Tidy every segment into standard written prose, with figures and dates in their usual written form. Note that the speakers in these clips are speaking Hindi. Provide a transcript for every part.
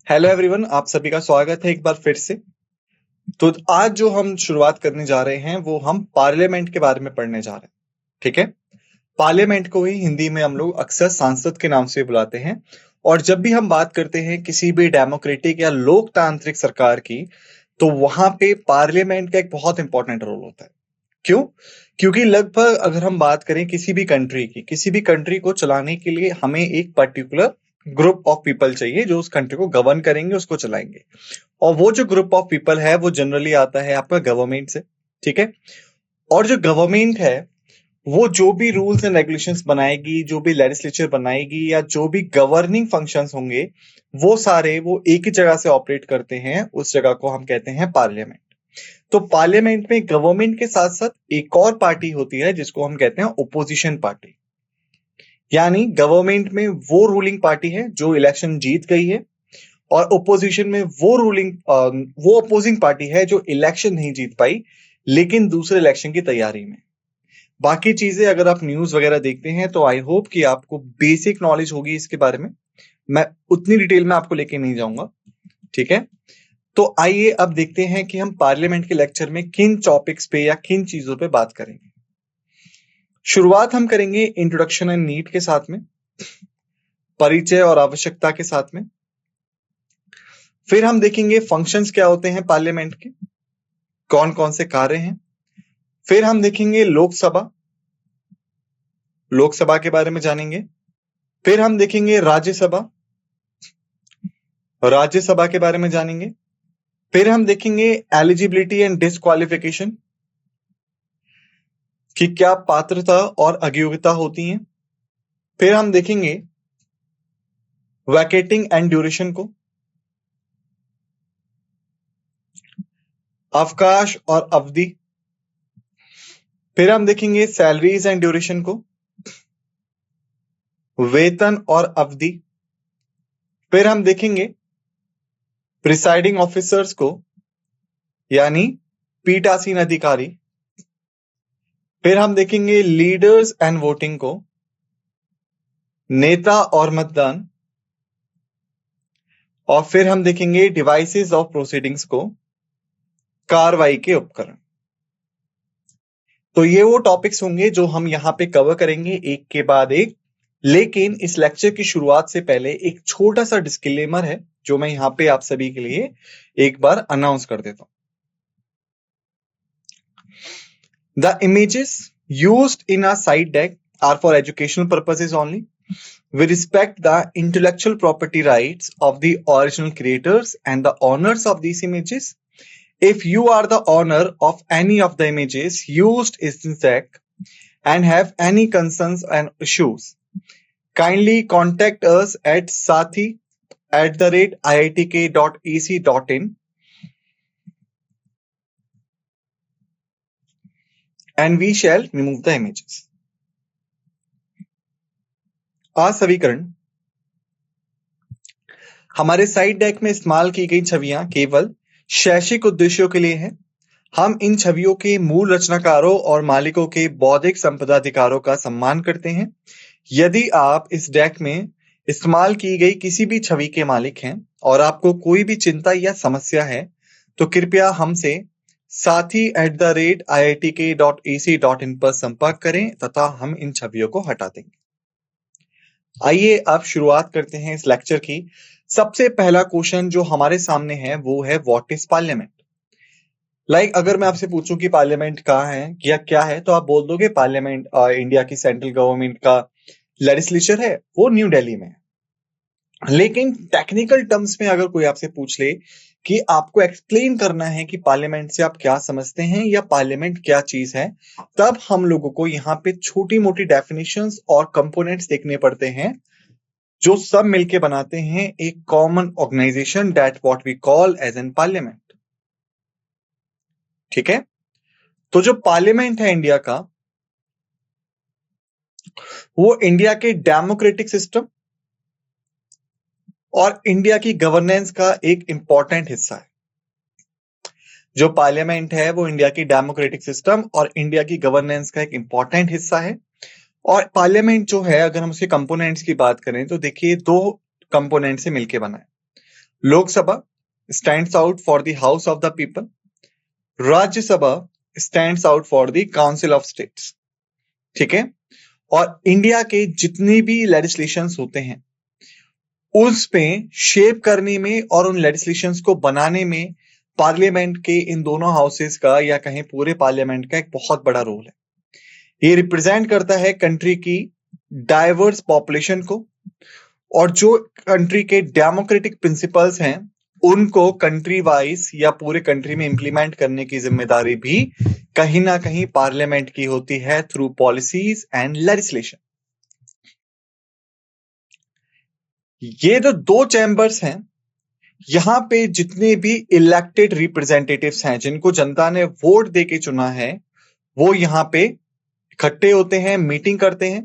हेलो एवरीवन, आप सभी का स्वागत है एक बार फिर से। तो आज जो हम शुरुआत करने जा रहे हैं वो हम पार्लियामेंट के बारे में पढ़ने जा रहे हैं। ठीक है। पार्लियामेंट को ही हिंदी में हम लोग अक्सर सांसद के नाम से बुलाते हैं। और जब भी हम बात करते हैं किसी भी डेमोक्रेटिक या लोकतांत्रिक सरकार की, तो वहां पे पार्लियामेंट का एक बहुत इंपॉर्टेंट रोल होता है। क्यों? क्योंकि लगभग अगर हम बात करें किसी भी कंट्री को चलाने के लिए हमें एक पर्टिकुलर ग्रुप ऑफ पीपल चाहिए जो उस कंट्री को गवर्न करेंगे, उसको चलाएंगे। और वो जो ग्रुप ऑफ पीपल है वो जनरली आता है आपका गवर्नमेंट से। ठीक है। और जो गवर्नमेंट है वो जो भी रूल्स एंड रेगुलेशंस बनाएगी, जो भी लेजिस्लेचर बनाएगी या जो भी गवर्निंग फंक्शंस होंगे, वो सारे वो एक ही जगह से ऑपरेट करते हैं। उस जगह को हम कहते हैं पार्लियामेंट। तो पार्लियामेंट में गवर्नमेंट के साथ साथ एक और पार्टी होती है जिसको हम कहते हैं ओपोजिशन पार्टी। यानी गवर्नमेंट में वो रूलिंग पार्टी है जो इलेक्शन जीत गई है, और ओपोजिशन में वो अपोजिंग पार्टी है जो इलेक्शन नहीं जीत पाई लेकिन दूसरे इलेक्शन की तैयारी में। बाकी चीजें अगर आप न्यूज वगैरह देखते हैं तो आई होप कि आपको बेसिक नॉलेज होगी इसके बारे में। मैं उतनी डिटेल में आपको लेके नहीं जाऊंगा। ठीक है। तो आइए अब देखते हैं कि हम पार्लियामेंट के लेक्चर में किन टॉपिक्स पे या किन चीजों पे बात करेंगे। शुरुआत हम करेंगे इंट्रोडक्शन एंड नीड के साथ में, परिचय और आवश्यकता के साथ में। फिर हम देखेंगे फंक्शंस क्या होते हैं पार्लियामेंट के, कौन कौन से कार्य हैं। फिर हम देखेंगे लोकसभा के बारे में जानेंगे। फिर हम देखेंगे राज्यसभा के बारे में जानेंगे। फिर हम देखेंगे एलिजिबिलिटी एंड डिस्क्वालिफिकेशन, कि क्या पात्रता और अयोग्यता होती हैं। फिर हम देखेंगे वैकेटिंग एंड ड्यूरेशन को, अवकाश और अवधि। फिर हम देखेंगे सैलरीज एंड ड्यूरेशन को, वेतन और अवधि। फिर हम देखेंगे प्रिसाइडिंग ऑफिसर्स को, यानी पीठासीन अधिकारी। फिर हम देखेंगे लीडर्स एंड वोटिंग को, नेता और मतदान। और फिर हम देखेंगे डिवाइसेस ऑफ प्रोसीडिंग्स को, कार्रवाई के उपकरण। तो ये वो टॉपिक्स होंगे जो हम यहाँ पे कवर करेंगे एक के बाद एक। लेकिन इस लेक्चर की शुरुआत से पहले एक छोटा सा डिस्क्लेमर है जो मैं यहाँ पे आप सभी के लिए एक बार अनाउंस कर देता हूं। The images used in a slide deck are for educational purposes only. We respect the intellectual property rights of the original creators and the owners of these images. If you are the owner of any of the images used in this deck and have any concerns and issues, kindly contact us at sathi@iitk.ac.in and we shall remove the images. असवीकरण। हमारे साइड डेक में इस्तेमाल की गई छवियां केवल शैक्षिक उद्देश्यों के लिए हैं। हम इन छवियों के मूल रचनाकारों और मालिकों के बौद्धिक संपदा अधिकारों का सम्मान करते हैं। यदि आप इस डेक में इस्तेमाल की गई किसी भी छवि के मालिक हैं और आपको कोई भी चिंता या समस्या है तो कृपया हमसे sathi@iitk.ac.in पर संपर्क करें तथा हम इन छवियों को हटा देंगे। आइए अब शुरुआत करते हैं इस लेक्चर की। सबसे पहला क्वेश्चन जो हमारे सामने है वो है व्हाट इज पार्लियामेंट। अगर मैं आपसे पूछूं कि पार्लियामेंट कहाँ है या क्या है तो आप बोल दोगे पार्लियामेंट इंडिया की सेंट्रल गवर्नमेंट का लेजिस्लेचर है, वो न्यू दिल्ली में है। लेकिन टेक्निकल टर्म्स में अगर कोई आपसे पूछ ले कि आपको एक्सप्लेन करना है कि पार्लियामेंट से आप क्या समझते हैं या पार्लियामेंट क्या चीज है, तब हम लोगों को यहाँ पे छोटी मोटी डेफिनेशंस और कंपोनेंट्स देखने पड़ते हैं जो सब मिलके बनाते हैं एक common organisation that what we call as an parliament. ठीक है। तो जो पार्लियामेंट है इंडिया का, वो इंडिया के डेमोक्रेटिक सिस्टम और इंडिया की गवर्नेंस का एक इंपॉर्टेंट हिस्सा है। जो पार्लियामेंट है वो इंडिया की डेमोक्रेटिक सिस्टम और इंडिया की गवर्नेंस का एक इंपॉर्टेंट हिस्सा है। और पार्लियामेंट जो है, अगर हम उसके कंपोनेंट्स की बात करें तो देखिए दो कंपोनेंट से मिलकर बना है। Lok Sabha stands out for the house of the people, Rajya Sabha stands out for the council of states. ठीक है, और इंडिया के जितने भी लेजिस्लेशंस होते हैं उस पे शेप करने में और उन लेजिस्लेशंस को बनाने में पार्लियामेंट के इन दोनों हाउसेस का या कहीं पूरे पार्लियामेंट का एक बहुत बड़ा रोल है। ये रिप्रेजेंट करता है कंट्री की डाइवर्स पॉपुलेशन को, और जो कंट्री के डेमोक्रेटिक प्रिंसिपल्स हैं उनको कंट्री वाइज या पूरे कंट्री में इंप्लीमेंट करने की जिम्मेदारी भी कहीं ना कहीं पार्लियामेंट की होती है थ्रू पॉलिसीज एंड लेजिस्लेशन। ये जो दो चैम्बर्स हैं, यहां पे जितने भी इलेक्टेड रिप्रेजेंटेटिव्स हैं जिनको जनता ने वोट देके चुना है, वो यहां पे इकट्ठे होते हैं, मीटिंग करते हैं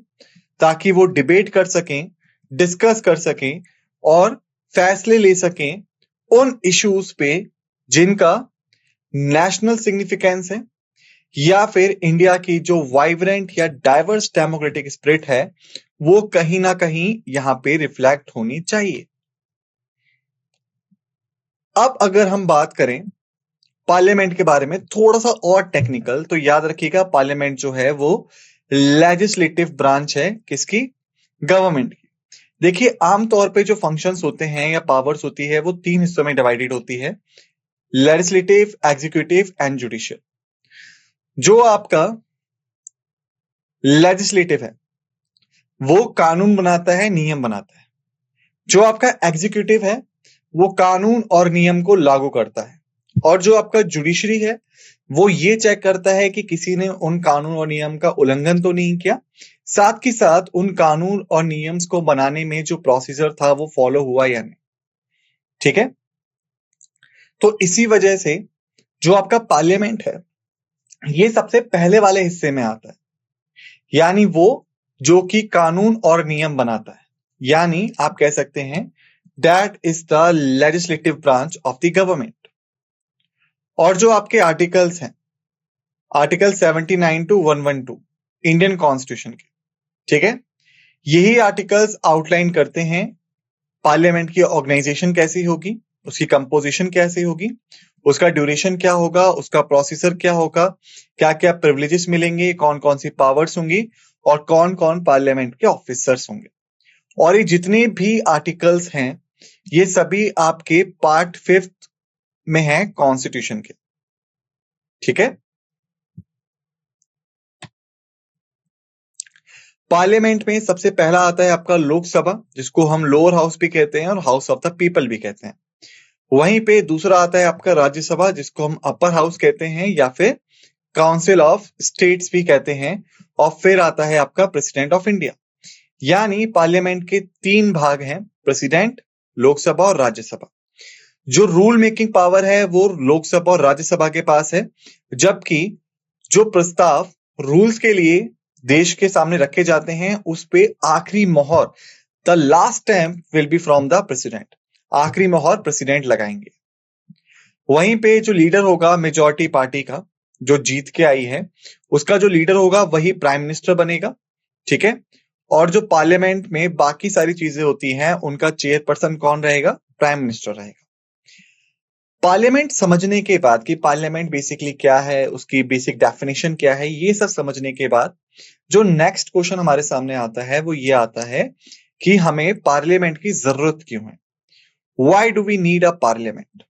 ताकि वो डिबेट कर सकें, डिस्कस कर सकें और फैसले ले सकें उन इश्यूज पे जिनका नेशनल सिग्निफिकेंस है या फिर इंडिया की जो वाइब्रेंट या डाइवर्स डेमोक्रेटिक स्पिरिट है वो कहीं ना कहीं यहां पे रिफ्लेक्ट होनी चाहिए। अब अगर हम बात करें पार्लियामेंट के बारे में थोड़ा सा और टेक्निकल, तो याद रखिएगा पार्लियामेंट जो है वो लेजिस्लेटिव ब्रांच है किसकी? गवर्नमेंट की। देखिए आमतौर पे जो फंक्शंस होते हैं या पावर्स होती है वो तीन हिस्सों में डिवाइडेड होती है, लेजिस्लेटिव, एग्जीक्यूटिव एंड जुडिशियल। जो आपका लेजिस्लेटिव है वो कानून बनाता है, नियम बनाता है। जो आपका एग्जीक्यूटिव है वो कानून और नियम को लागू करता है, और जो आपका जुडिशरी है वो ये चेक करता है कि किसी ने उन कानून और नियम का उल्लंघन तो नहीं किया, साथ ही साथ उन कानून और नियम्स को बनाने में जो प्रोसीजर था वो फॉलो हुआ या नहीं। ठीक है, तो इसी वजह से जो आपका पार्लियामेंट है ये सबसे पहले वाले हिस्से में आता है, यानी वो जो कि कानून और नियम बनाता है, यानी आप कह सकते हैं that is the legislative branch of the government. और जो आपके आर्टिकल्स हैं, आर्टिकल 79 टू 112 इंडियन कॉन्स्टिट्यूशन के, ठीक है, यही आर्टिकल्स आउटलाइन करते हैं पार्लियामेंट की ऑर्गेनाइजेशन कैसी होगी, उसकी कंपोजिशन कैसी होगी, उसका ड्यूरेशन क्या होगा, उसका प्रोसीजर क्या होगा, क्या क्या प्रिविलेजेस मिलेंगे, कौन कौन सी पावर्स होंगी और कौन कौन पार्लियामेंट के ऑफिसर्स होंगे। और ये जितने भी आर्टिकल्स हैं ये सभी आपके पार्ट 5 में है कॉन्स्टिट्यूशन के। ठीक है, पार्लियामेंट में सबसे पहला आता है आपका लोकसभा, जिसको हम लोअर हाउस भी कहते हैं और हाउस ऑफ द पीपल भी कहते हैं। वहीं पे दूसरा आता है आपका राज्यसभा, जिसको हम अपर हाउस कहते हैं या फिर काउंसिल ऑफ स्टेट्स भी कहते हैं। और फिर आता है आपका प्रेसिडेंट ऑफ इंडिया। यानी पार्लियामेंट के तीन भाग हैं, प्रेसिडेंट, लोकसभा और राज्यसभा। जो रूल मेकिंग पावर है वो लोकसभा और राज्यसभा के पास है, जबकि जो प्रस्ताव रूल्स के लिए देश के सामने रखे जाते हैं उस पे आखिरी मोहर, the last stamp will be from the president, आखिरी मोहर प्रेसिडेंट लगाएंगे। वहीं पे जो लीडर होगा मेजॉरिटी पार्टी का जो जीत के आई है, उसका जो लीडर होगा वही प्राइम मिनिस्टर बनेगा। ठीक है, और जो पार्लियामेंट में बाकी सारी चीजें होती हैं उनका चेयरपर्सन कौन रहेगा? प्राइम मिनिस्टर रहेगा। पार्लियामेंट समझने के बाद कि पार्लियामेंट बेसिकली क्या है, उसकी बेसिक डेफिनेशन क्या है, ये सब समझने के बाद जो नेक्स्ट क्वेश्चन हमारे सामने आता है वो ये आता है कि हमें पार्लियामेंट की जरूरत क्यों है? Why do we need a parliament?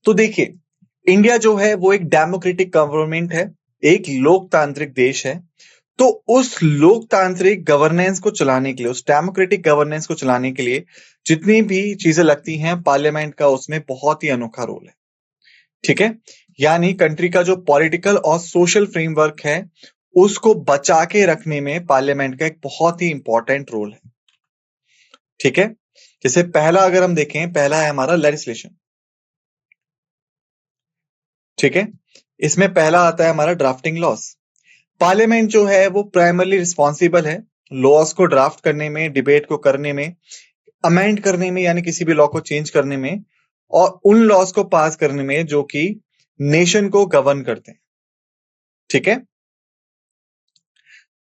तो देखिए, इंडिया जो है वो एक डेमोक्रेटिक गवर्नमेंट है, एक लोकतांत्रिक देश है। तो उस लोकतांत्रिक गवर्नेंस को चलाने के लिए, उस डेमोक्रेटिक गवर्नेंस को चलाने के लिए जितनी भी चीजें लगती हैं, पार्लियामेंट का उसमें बहुत ही अनोखा रोल है। ठीक है, यानी कंट्री का जो पॉलिटिकल और सोशल फ्रेमवर्क है उसको बचा के रखने में पार्लियामेंट का एक बहुत ही इंपॉर्टेंट रोल है। ठीक है, जैसे पहला अगर हम देखें, पहला है हमारा लेजिस्लेशन। ठीक है, इसमें पहला आता है हमारा ड्राफ्टिंग लॉस। पार्लियामेंट जो है वो प्राइमरली रिस्पॉन्सिबल है लॉस को ड्राफ्ट करने में, डिबेट को करने में, अमेंड करने में यानी किसी भी लॉ को चेंज करने में, और उन लॉस को पास करने में जो कि नेशन को गवर्न करते हैं। ठीक है,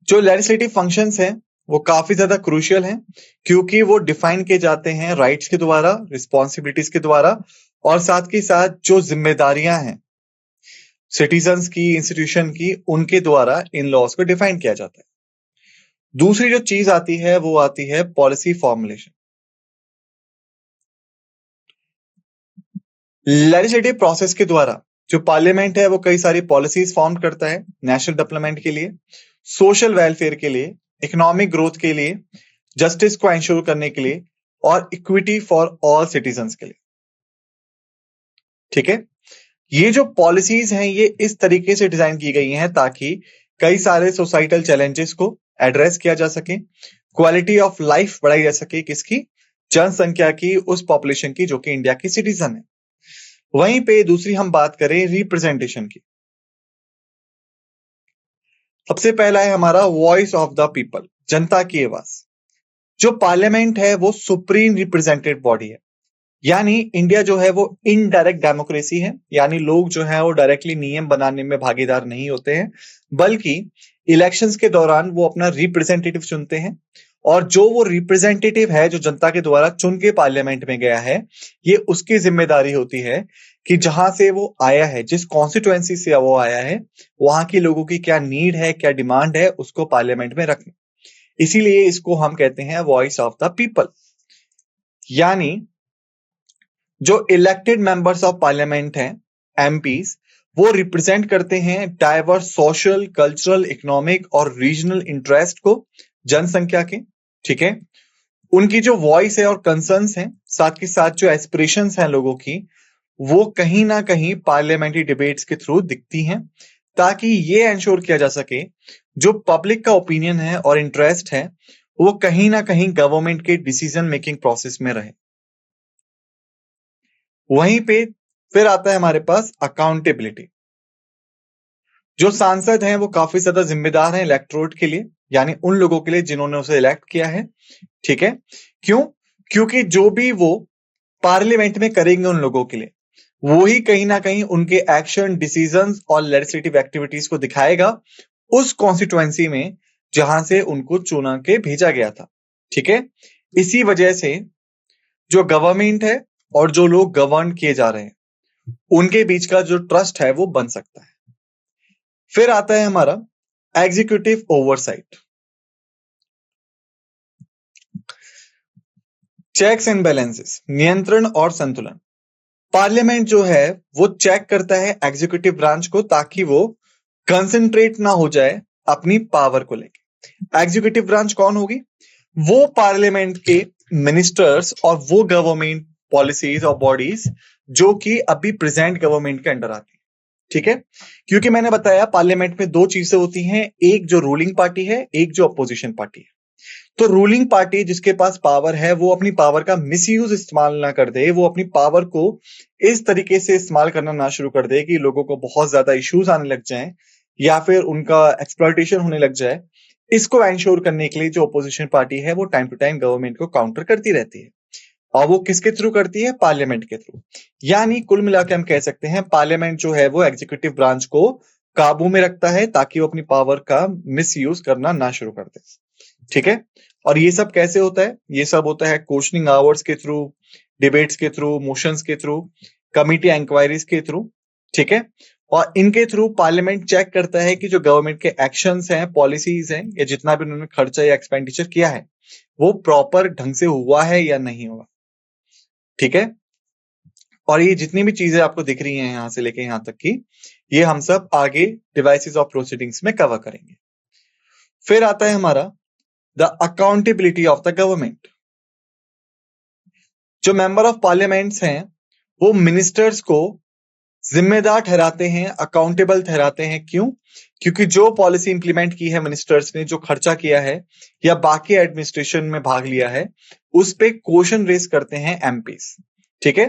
जो लेजिस्लेटिव फंक्शंस हैं वो काफी ज्यादा क्रूशियल हैं, क्योंकि वो डिफाइन किए जाते हैं राइट्स के द्वारा, रिस्पॉन्सिबिलिटीज के द्वारा, और साथ के साथ जो जिम्मेदारियां हैं सिटीजन्स की, इंस्टीट्यूशन की, उनके द्वारा इन लॉज को डिफाइन किया जाता है। दूसरी जो चीज आती है वो आती है पॉलिसी फॉर्मुलेशन। लेजिस्लेटिव प्रोसेस के द्वारा जो पार्लियामेंट है वो कई सारी पॉलिसीज फॉर्म करता है नेशनल डेवलपमेंट के लिए, सोशल वेलफेयर के लिए, इकोनॉमिक ग्रोथ के लिए, जस्टिस को एंश्योर करने के लिए, और इक्विटी फॉर ऑल सिटीजन्स के लिए। ठीक है, ये जो पॉलिसीज हैं ये इस तरीके से डिजाइन की गई हैं ताकि कई सारे सोसाइटल चैलेंजेस को एड्रेस किया जा सके, क्वालिटी ऑफ लाइफ बढ़ाई जा सके, किसकी, जनसंख्या की, उस पॉपुलेशन की जो कि इंडिया की सिटीजन है। वहीं पे दूसरी हम बात करें रिप्रेजेंटेशन की। सबसे पहला है हमारा वॉइस ऑफ द पीपल, जनता की आवाज। जो पार्लियामेंट है वो सुप्रीम रिप्रेजेंटेटिव बॉडी है, यानी इंडिया जो है वो इनडायरेक्ट डेमोक्रेसी है, यानी लोग जो है वो डायरेक्टली नियम बनाने में भागीदार नहीं होते हैं, बल्कि इलेक्शंस के दौरान वो अपना रिप्रेजेंटेटिव चुनते हैं, और जो वो रिप्रेजेंटेटिव है जो जनता के द्वारा चुन के पार्लियामेंट में गया है, ये उसकी जिम्मेदारी होती है कि जहां से वो आया है, जिस कॉन्स्टिट्यूएंसी से वो आया है, वहां के लोगों की क्या नीड है, क्या डिमांड है, उसको पार्लियामेंट में रखना। इसीलिए इसको हम कहते हैं वॉइस ऑफ द पीपल। यानी जो इलेक्टेड मेंबर्स ऑफ पार्लियामेंट हैं, एमपीज, वो रिप्रेजेंट करते हैं डाइवर्स सोशल, कल्चरल, इकोनॉमिक और रीजनल इंटरेस्ट को, जनसंख्या के। ठीक है, उनकी जो वॉइस है और कंसर्न्स हैं, साथ के साथ जो एस्पिरेशंस हैं लोगों की, वो कहीं ना कहीं पार्लियामेंट्री डिबेट्स के थ्रू दिखती हैं, ताकि ये एंश्योर किया जा सके जो पब्लिक का ओपिनियन है और इंटरेस्ट है वो कहीं ना कहीं गवर्नमेंट के डिसीजन मेकिंग प्रोसेस में रहे। वहीं पे फिर आता है हमारे पास अकाउंटेबिलिटी। जो सांसद हैं वो काफी ज्यादा जिम्मेदार हैं इलेक्टोरेट के लिए, यानी उन लोगों के लिए जिन्होंने उसे इलेक्ट किया है। ठीक है, क्यों? क्योंकि जो भी वो पार्लियामेंट में करेंगे उन लोगों के लिए, वो ही कहीं ना कहीं उनके एक्शन, डिसीजंस और लेजिस्लेटिव एक्टिविटीज को दिखाएगा उस कॉन्स्टिट्यूएंसी में जहां से उनको चुना के भेजा गया था। ठीक है, इसी वजह से जो गवर्नमेंट है और जो लोग गवर्न किए जा रहे हैं उनके बीच का जो ट्रस्ट है वो बन सकता है। फिर आता है हमारा executive oversight, checks and balances, नियंत्रण और संतुलन। पार्लियामेंट जो है वो चेक करता है एग्जीक्यूटिव ब्रांच को, ताकि वो कंसंट्रेट ना हो जाए अपनी पावर को लेके। एग्जीक्यूटिव ब्रांच कौन होगी? वो पार्लियामेंट के मिनिस्टर्स और वो गवर्नमेंट पॉलिसीज और बॉडीज जो कि अभी प्रेजेंट गवर्नमेंट के अंडर आती है। ठीक है, क्योंकि मैंने बताया पार्लियामेंट में दो चीजें होती हैं, एक जो रूलिंग पार्टी है, एक जो अपोजिशन पार्टी है। तो रूलिंग पार्टी जिसके पास पावर है वो अपनी पावर का मिसयूज इस्तेमाल ना कर दे, वो अपनी पावर को इस तरीके से इस्तेमाल करना ना शुरू कर दे कि लोगों को बहुत ज्यादा इश्यूज आने लग जाएं या फिर उनका एक्सप्लॉयटेशन होने लग जाए। इसको एंश्योर करने के लिए जो अपोजिशन पार्टी है वो टाइम टू टाइम गवर्नमेंट को काउंटर करती रहती है, और वो किसके थ्रू करती है? पार्लियामेंट के थ्रू। यानी कुल मिलाकर हम कह सकते हैं पार्लियामेंट जो है वो एग्जीक्यूटिव ब्रांच को काबू में रखता है ताकि वो अपनी पावर का मिसयूज करना ना शुरू कर दे। ठीक है, और ये सब कैसे होता है? ये सब होता है क्वेश्चनिंग आवर्स के थ्रू, डिबेट्स के थ्रू, मोशंस के थ्रू, कमिटी इंक्वायरीज के थ्रू। ठीक है, और इनके थ्रू पार्लियामेंट चेक करता है कि जो गवर्नमेंट के एक्शंस हैं, पॉलिसीज हैं, या जितना भी उन्होंने खर्चा या एक्सपेंडिचर किया है वो प्रॉपर ढंग से हुआ है या नहीं हुआ। ठीक है, और ये जितनी भी चीजें आपको दिख रही हैं यहां से लेके यहां तक की, ये हम सब आगे डिवाइसेस ऑफ प्रोसीडिंग्स में कवर करेंगे। फिर आता है हमारा the accountability of the government. जो मेंबर ऑफ पार्लियामेंट्स हैं वो मिनिस्टर्स को जिम्मेदार ठहराते हैं, अकाउंटेबल ठहराते हैं। क्यों? क्योंकि जो पॉलिसी इंप्लीमेंट की है मिनिस्टर्स ने, जो खर्चा किया है या बाकी एडमिनिस्ट्रेशन में भाग लिया है, उस पे क्वेश्चन रेज करते हैं एमपीस। ठीक है,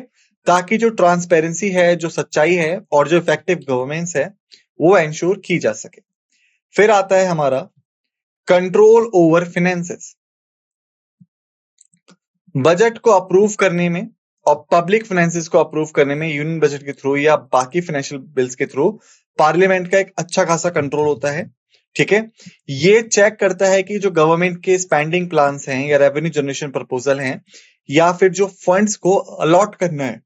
ताकि जो ट्रांसपेरेंसी है, जो सच्चाई है और जो इफेक्टिव गवर्नेंस है वो एंश्योर की जा सके। फिर आता है हमारा कंट्रोल ओवर फाइनेंसेस। बजट को अप्रूव करने में और पब्लिक फाइनेंसेस को अप्रूव करने में यूनियन बजट के थ्रू या बाकी फाइनेंशियल बिल्स के थ्रू पार्लियामेंट का एक अच्छा खासा कंट्रोल होता है। ठीक है। ये चेक करता है कि जो गवर्नमेंट के स्पेंडिंग प्लान्स हैं या रेवेन्यू जनरेशन प्रपोजल हैं या फिर जो फंड्स को अलॉट करना है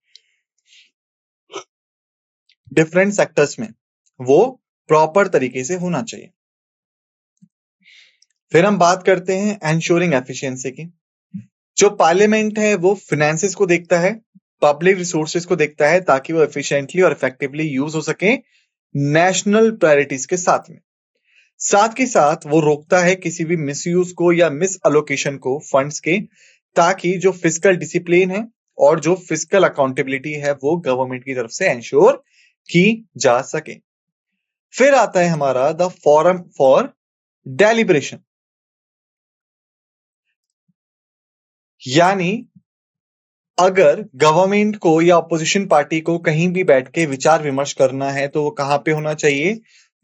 डिफरेंट सेक्टर्स में, वो प्रॉपर तरीके से होना चाहिए। फिर हम बात करते हैं एंश्योरिंग एफिशिएंसी की। जो पार्लियामेंट है वो फिनेंसेस को देखता है, पब्लिक रिसोर्सेज को देखता है ताकि वो एफिशिएंटली और इफेक्टिवली यूज हो सके नेशनल प्रायोरिटीज के साथ ही साथ वो रोकता है किसी भी मिसयूज को या मिस अलोकेशन को फंड्स के, ताकि जो फिस्कल डिसिप्लिन है और जो फिस्कल अकाउंटेबिलिटी है वो गवर्नमेंट की तरफ से एंश्योर की जा सके। फिर आता है हमारा द फोरम फॉर डेलिब्रेशन, यानी अगर गवर्नमेंट को या अपोजिशन पार्टी को कहीं भी बैठ के विचार विमर्श करना है तो वो कहां पे होना चाहिए,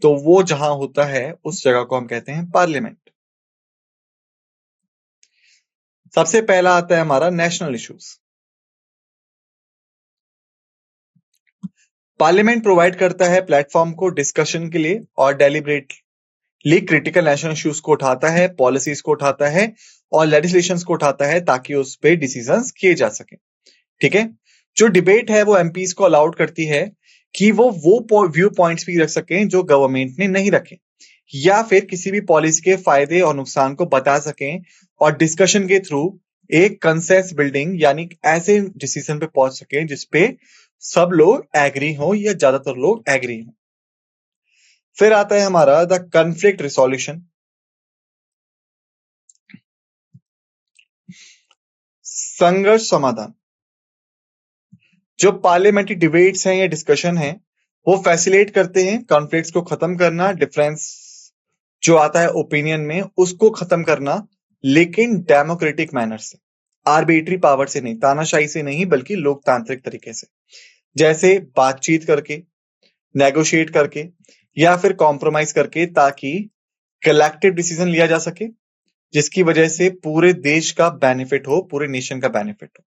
तो वो जहां होता है उस जगह को हम कहते हैं पार्लियामेंट। सबसे पहला आता है हमारा नेशनल इश्यूज। पार्लियामेंट प्रोवाइड करता है प्लेटफॉर्म को डिस्कशन के लिए और डेलिब्रेटली क्रिटिकल नेशनल इश्यूज को उठाता है, पॉलिसीज को उठाता है और लेजिस्लेशंस को उठाता है ताकि उस पर डिसीजंस किए जा सके। ठीक है। जो डिबेट है वो एमपीज को अलाउड करती है कि वो व्यू पॉइंट्स भी रख सकें जो गवर्नमेंट ने नहीं रखे, या फिर किसी भी पॉलिसी के फायदे और नुकसान को बता सकें और डिस्कशन के थ्रू एक कंसेंसस बिल्डिंग यानी ऐसे डिसीजन पे पहुंच सकें जिसपे सब लोग एग्री हो या ज्यादातर लोग एग्री हो। फिर आता है हमारा द कॉन्फ्लिक्ट रिजोल्यूशन, संघर्ष समाधान। जो पार्लियामेंट्री डिबेट्स हैं या डिस्कशन है वो फैसिलिटेट करते हैं कॉन्फ्लिक्ट्स को खत्म करना, डिफरेंस जो आता है ओपिनियन में उसको खत्म करना, लेकिन डेमोक्रेटिक मैनर से, आर्बिट्री पावर से नहीं, तानाशाही से नहीं, बल्कि लोकतांत्रिक तरीके से, जैसे बातचीत करके, नेगोशिएट करके या फिर कॉम्प्रोमाइज करके, ताकि कलेक्टिव डिसीजन लिया जा सके जिसकी वजह से पूरे देश का बेनिफिट हो, पूरे नेशन का बेनिफिट हो।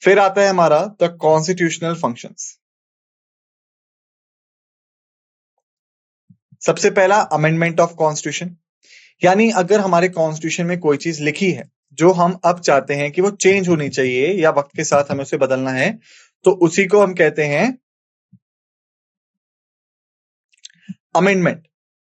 फिर आता है हमारा द कॉन्स्टिट्यूशनल फंक्शंस। सबसे पहला अमेंडमेंट ऑफ कॉन्स्टिट्यूशन, यानी अगर हमारे कॉन्स्टिट्यूशन में कोई चीज लिखी है जो हम अब चाहते हैं कि वो चेंज होनी चाहिए या वक्त के साथ हमें उसे बदलना है, तो उसी को हम कहते हैं अमेंडमेंट।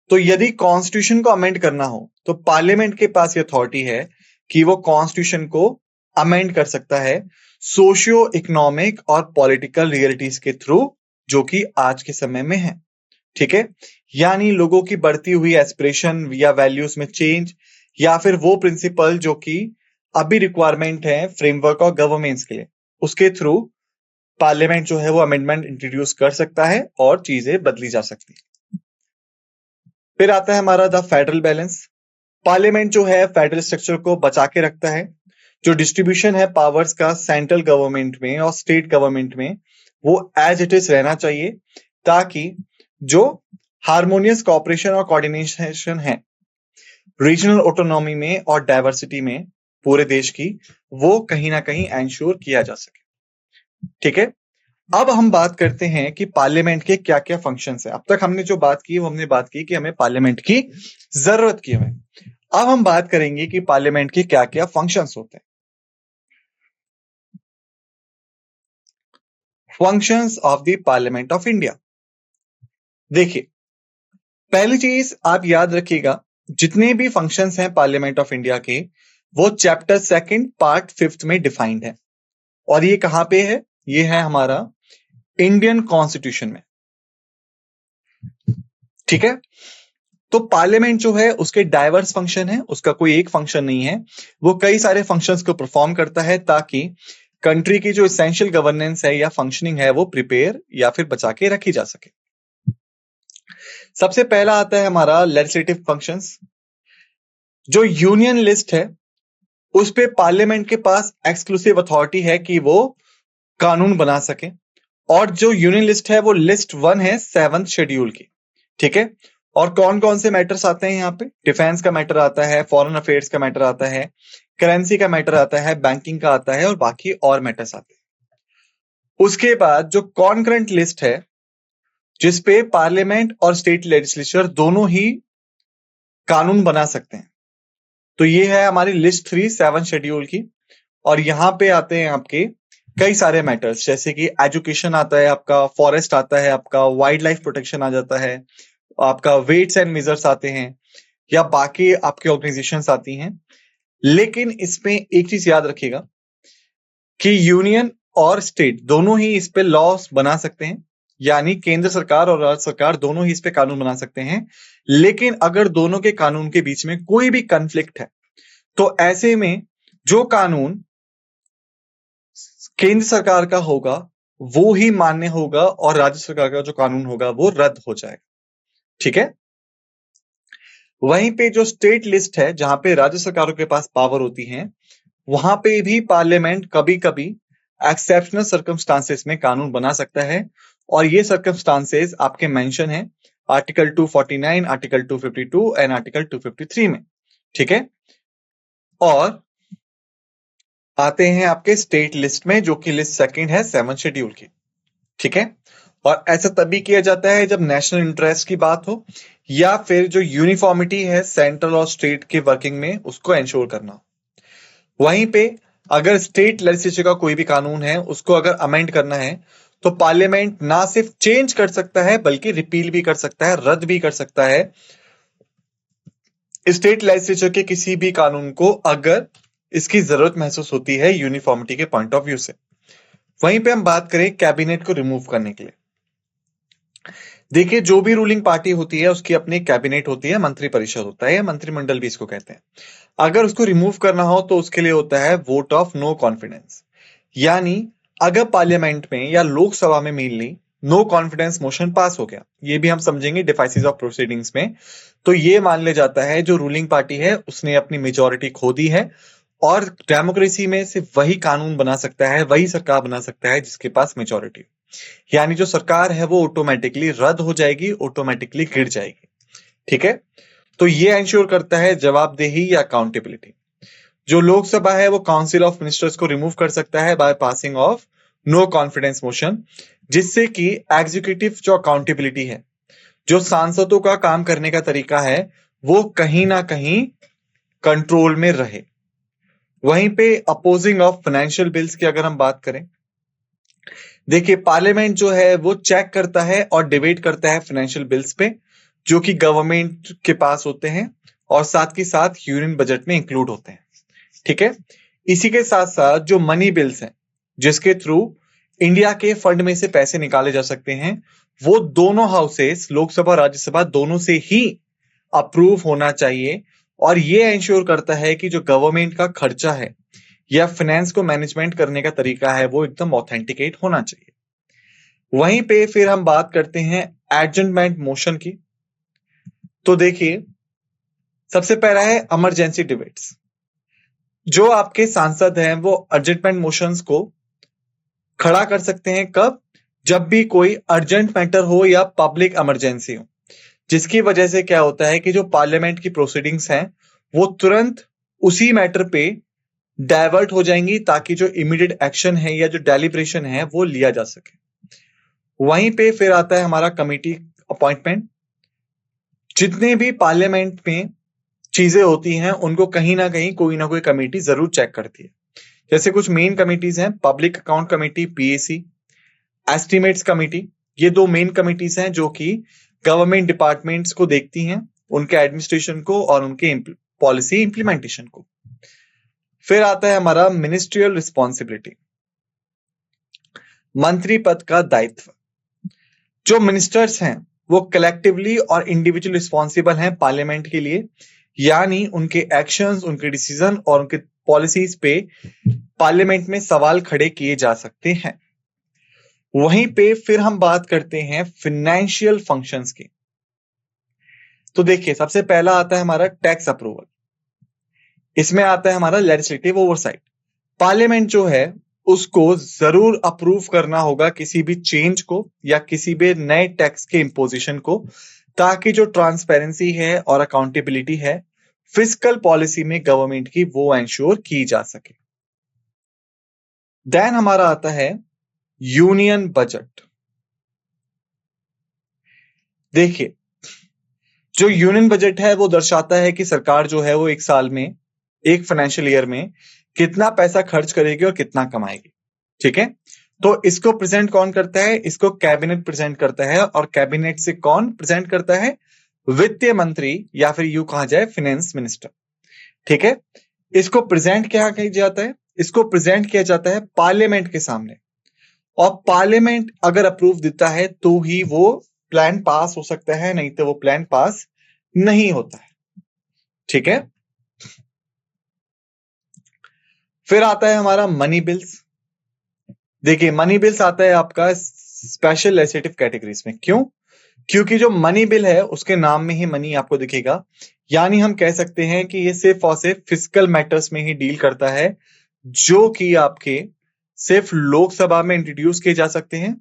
तो यदि कॉन्स्टिट्यूशन को अमेंड करना हो तो पार्लियामेंट के पास ये अथॉरिटी है कि वो कॉन्स्टिट्यूशन को अमेंड कर सकता है सोशियो इकोनॉमिक और पॉलिटिकल रियलिटीज के थ्रू, जो कि आज के समय में है। ठीक है। यानी लोगों की बढ़ती हुई एस्पिरेशन या वैल्यूज में चेंज, या फिर वो प्रिंसिपल जो कि अभी रिक्वायरमेंट है फ्रेमवर्क और गवर्नेंस के लिए, उसके थ्रू पार्लियामेंट जो है वो अमेंडमेंट इंट्रोड्यूस कर सकता है और चीजें बदली जा सकती है। फिर आता है हमारा द फेडरल बैलेंस। पार्लियामेंट जो है फेडरल स्ट्रक्चर को बचा के रखता है। जो डिस्ट्रीब्यूशन है पावर्स का सेंट्रल गवर्नमेंट में और स्टेट गवर्नमेंट में, वो एज इट इज रहना चाहिए, ताकि जो हार्मोनियस कॉपरेशन और कोऑर्डिनेशन है रीजनल ऑटोनॉमी में और डाइवर्सिटी में पूरे देश की, वो कहीं ना कहीं एंश्योर किया जा सके। ठीक है। अब हम बात करते हैं कि पार्लियामेंट के क्या क्या फंक्शंस हैं। अब तक हमने जो बात की वो हमने बात की कि हमें पार्लियामेंट की जरूरत क्यों है। अब हम बात करेंगे कि पार्लियामेंट के क्या क्या फंक्शंस होते हैं। Functions of the parliament of India. देखिए, पहली चीज आप याद रखिएगा, जितने भी फंक्शंस हैं पार्लियामेंट ऑफ इंडिया के, वो चैप्टर 2 पार्ट 5 में डिफाइंड है। और ये कहां पे है? ये है हमारा इंडियन कॉन्स्टिट्यूशन में। ठीक है। तो पार्लियामेंट जो है उसके डाइवर्स फंक्शन है, उसका कोई एक फंक्शन नहीं है, वो कई सारे फंक्शंस को परफॉर्म करता है ताकि कंट्री की जो एसेंशियल गवर्नेंस है या फंक्शनिंग है वो प्रिपेयर या फिर बचा के रखी जा सके। सबसे पहला आता है हमारा लेजिस्लेटिव फंक्शंस। जो यूनियन लिस्ट है उस पे पार्लियामेंट के पास एक्सक्लूसिव अथॉरिटी है कि वो कानून बना सके, और जो यूनियन लिस्ट है वो लिस्ट 1 है 7th शेड्यूल की। ठीक है। और कौन कौन से मैटर्स आते हैं यहाँ पे? डिफेंस का मैटर आता है, फॉरेन अफेयर्स का मैटर आता है, करेंसी का मैटर आता है, बैंकिंग का आता है और बाकी और मैटर्स आते हैं। उसके बाद जो कॉन्करेंट लिस्ट है जिसपे पार्लियामेंट और स्टेट लेजिस्लेचर दोनों ही कानून बना सकते हैं। तो ये है हमारी लिस्ट 3 7 शेड्यूल की। और यहाँ पे आते हैं आपके कई सारे मैटर्स, जैसे कि एजुकेशन आता है आपका, फॉरेस्ट आता है आपका, वाइल्ड लाइफ प्रोटेक्शन आ जाता है आपका, वेट्स एंड मेजर्स आते हैं, या बाकी आपकी ऑर्गेनाइजेशंस आती हैं। लेकिन इसमें एक चीज याद रखिएगा कि यूनियन और स्टेट दोनों ही इस पे लॉस बना सकते हैं, यानी केंद्र सरकार और राज्य सरकार दोनों ही इस पे कानून बना सकते हैं। लेकिन अगर दोनों के कानून के बीच में कोई भी कन्फ्लिक्ट है, तो ऐसे में जो कानून केंद्र सरकार का होगा वो ही मान्य होगा और राज्य सरकार का जो कानून होगा वो रद्द हो जाएगा। ठीक है। वहीं पे जो स्टेट लिस्ट है, जहां पे राज्य सरकारों के पास पावर होती है, वहां पे भी पार्लियामेंट कभी कभी एक्सेप्शनल सर्कमस्टांसेस में कानून बना सकता है। और ये सर्कमस्टांसेस आपके मेंशन है आर्टिकल 249, आर्टिकल 252 एंड आर्टिकल 253 में। ठीक है। और आते हैं आपके स्टेट लिस्ट में, जो कि लिस्ट सेकंड है 7 शेड्यूल की। ठीक है। और ऐसा तभी किया जाता है जब नेशनल इंटरेस्ट की बात हो, या फिर जो यूनिफॉर्मिटी है सेंट्रल और स्टेट के वर्किंग में, उसको एंश्योर करना हो। वहीं पे अगर स्टेट लेजिस्लेचर का कोई भी कानून है, उसको अगर अमेंड करना है, तो पार्लियामेंट ना सिर्फ चेंज कर सकता है बल्कि रिपील भी कर सकता है, रद्द भी कर सकता है स्टेट लेजिस्लेचर के किसी भी कानून को, अगर इसकी जरूरत महसूस होती है यूनिफॉर्मिटी के पॉइंट ऑफ व्यू से। वहीं पे हम बात करें कैबिनेट को रिमूव करने के लिए, देखिए जो भी रूलिंग पार्टी होती है उसकी अपनी कैबिनेट होती है, मंत्रिपरिषद होता है या मंत्रिमंडल भी इसको कहते हैं। अगर उसको रिमूव करना हो तो उसके लिए होता है वोट ऑफ नो कॉन्फिडेंस। यानी अगर पार्लियामेंट में या लोकसभा में mainly no confidence motion pass हो गया, ये भी हम समझेंगे डिफाइसेस ऑफ प्रोसीडिंग्स में, तो ये मान लिया जाता है जो रूलिंग पार्टी है उसने अपनी मेजोरिटी खो दी है, और डेमोक्रेसी में सिर्फ वही कानून बना सकता है, वही सरकार बना सकता है जिसके पास मेजोरिटी। यानी जो सरकार है वो ऑटोमेटिकली रद्द हो जाएगी, ऑटोमेटिकली गिर जाएगी। ठीक है। तो ये एंश्योर करता है जवाबदेही या अकाउंटेबिलिटी। जो लोकसभा है वो काउंसिल ऑफ मिनिस्टर्स को रिमूव कर सकता है by passing of no confidence motion, जिससे कि एग्जीक्यूटिव जो अकाउंटेबिलिटी है, जो सांसदों का काम करने का तरीका है, वो कहीं ना कहीं कंट्रोल में रहे। वहीं पे अपोजिंग ऑफ फाइनेंशियल बिल्स की अगर हम बात करें, देखिए पार्लियामेंट जो है वो चेक करता है और डिबेट करता है फाइनेंशियल बिल्स पे, जो कि गवर्नमेंट के पास होते हैं और साथ ही साथ यूनियन बजट में इंक्लूड होते हैं। ठीक है। इसी के साथ साथ जो मनी बिल्स हैं, जिसके थ्रू इंडिया के फंड में से पैसे निकाले जा सकते हैं, वो दोनों हाउसेस, लोकसभा राज्यसभा, दोनों से ही अप्रूव होना चाहिए। और ये एंश्योर करता है कि जो गवर्नमेंट का खर्चा है या फाइनेंस को मैनेजमेंट करने का तरीका है वो एकदम ऑथेंटिकेट होना चाहिए। वहीं पे फिर हम बात करते हैं एडजमेंट मोशन की। तो देखिए सबसे पहला है इमरजेंसी डिबेट्स। जो आपके सांसद हैं वो अर्जेंटमेंट मोशंस को खड़ा कर सकते हैं, कब? जब भी कोई अर्जेंट मैटर हो या पब्लिक इमरजेंसी हो, जिसकी वजह से क्या होता है कि जो पार्लियामेंट की प्रोसीडिंग्स हैं वो तुरंत उसी मैटर पे डाइवर्ट हो जाएंगी, ताकि जो इमीडिएट एक्शन है या जो डेलिब्रेशन है वो लिया जा सके। वहीं पे फिर आता है हमारा कमेटी अपॉइंटमेंट। जितने भी पार्लियामेंट में चीजें होती हैं उनको कहीं ना कोई कमेटी जरूर चेक करती है। जैसे कुछ मेन कमिटीज हैं, public account committee PAC, estimates committee. ये दो मेन कमिटीज हैं जो कि गवर्नमेंट डिपार्टमेंट्स को देखती हैं, उनके एडमिनिस्ट्रेशन को और उनके पॉलिसी इंप्लीमेंटेशन को। फिर आता है हमारा मिनिस्ट्रियल रिस्पॉन्सिबिलिटी, मंत्री पद का दायित्व। जो मिनिस्टर्स हैं वो कलेक्टिवली और इंडिविजुअल रिस्पॉन्सिबल हैं पार्लियामेंट के लिए, यानी उनके एक्शंस, उनके डिसीजन और उनके पॉलिसीज पे पार्लियामेंट में सवाल खड़े किए जा सकते हैं। वहीं पे फिर हम बात करते हैं फाइनेंशियल फंक्शंस की। तो देखिए सबसे पहला आता है हमारा टैक्स अप्रूवल। इसमें आता है हमारा लेजिस्लेटिव ओवरसाइट। पार्लियामेंट जो है उसको जरूर अप्रूव करना होगा किसी भी चेंज को या किसी भी नए टैक्स के इंपोजिशन को, ताकि जो ट्रांसपेरेंसी है और अकाउंटेबिलिटी है फिस्कल पॉलिसी में गवर्नमेंट की, वो एंश्योर की जा सके। देन हमारा आता है यूनियन बजट। देखिए, जो यूनियन बजट है वो दर्शाता है कि सरकार जो है वो एक साल में, एक फाइनेंशियल ईयर में कितना पैसा खर्च करेगी और कितना कमाएगी। ठीक है, तो इसको प्रेजेंट कौन करता है? इसको कैबिनेट प्रेजेंट करता है। और कैबिनेट से कौन प्रेजेंट करता है? वित्त मंत्री, या फिर यूं कहा जाए फाइनेंस मिनिस्टर। ठीक है, इसको प्रेजेंट क्या किया जाता है? इसको प्रेजेंट किया जाता है पार्लियामेंट के सामने, और पार्लियामेंट अगर अप्रूव देता है तो ही वो प्लान पास हो सकता है, नहीं तो वो प्लान पास नहीं होता है। ठीक है, फिर आता है हमारा मनी बिल्स। देखिए, मनी बिल्स आता है आपका स्पेशल लेजिस्लेटिव कैटेगरीज में। क्यों? क्योंकि जो मनी बिल है उसके नाम में ही मनी आपको दिखेगा, यानी हम कह सकते हैं कि ये सिर्फ और सिर्फ फिजिकल मैटर्स में ही डील करता है, जो कि आपके सिर्फ लोकसभा में इंट्रोड्यूस किए जा सकते हैं।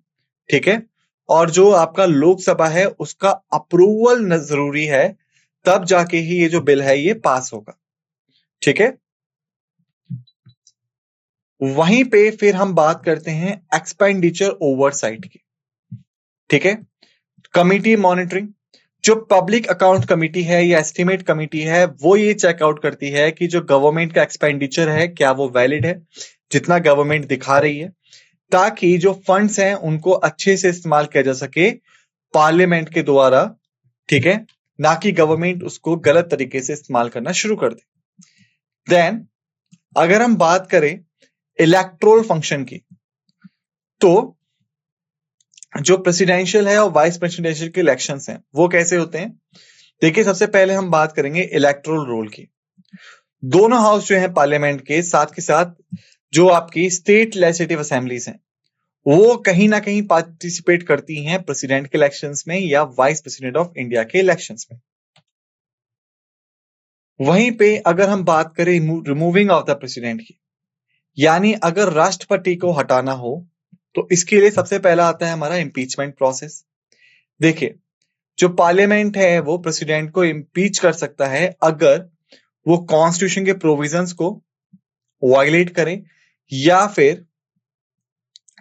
ठीक है, और जो आपका लोकसभा है उसका अप्रूवल जरूरी है, तब जाके ही ये जो बिल है ये पास होगा। ठीक है, वहीं पे फिर हम बात करते हैं एक्सपेंडिचर ओवरसाइट की। ठीक है, कमिटी मॉनिटरिंग, जो पब्लिक अकाउंट कमेटी है या एस्टिमेट कमेटी है, वो ये चेकआउट करती है कि जो गवर्नमेंट का एक्सपेंडिचर है क्या वो वैलिड है, जितना गवर्नमेंट दिखा रही है, ताकि जो फंड्स हैं उनको अच्छे से इस्तेमाल किया जा सके पार्लियामेंट के द्वारा। ठीक है, ना कि गवर्नमेंट उसको गलत तरीके से इस्तेमाल करना शुरू कर दे। देन अगर हम बात करें इलेक्टोरल फंक्शन की, तो जो प्रेसिडेंशियल है और वाइस प्रेसिडेंशियल के इलेक्शंस हैं वो कैसे होते हैं? देखिए, सबसे पहले हम बात करेंगे इलेक्टोरल रोल की। दोनों हाउस जो है पार्लियामेंट के, साथ के साथ जो आपकी स्टेट लेजिस्लेटिव असेंबलीज हैं, वो कहीं ना कहीं पार्टिसिपेट करती हैं प्रेसिडेंट के इलेक्शंस में या वाइस प्रेसिडेंट ऑफ इंडिया के इलेक्शंस में। वहीं पे अगर हम बात करें रिमूविंग ऑफ द प्रेसिडेंट की, यानी अगर राष्ट्रपति को हटाना हो, तो इसके लिए सबसे पहला आता है हमारा इम्पीचमेंट प्रोसेस। देखिए, जो पार्लियामेंट है वो प्रेसिडेंट को इम्पीच कर सकता है अगर वो कॉन्स्टिट्यूशन के प्रोविजंस को वायलेट करे या फिर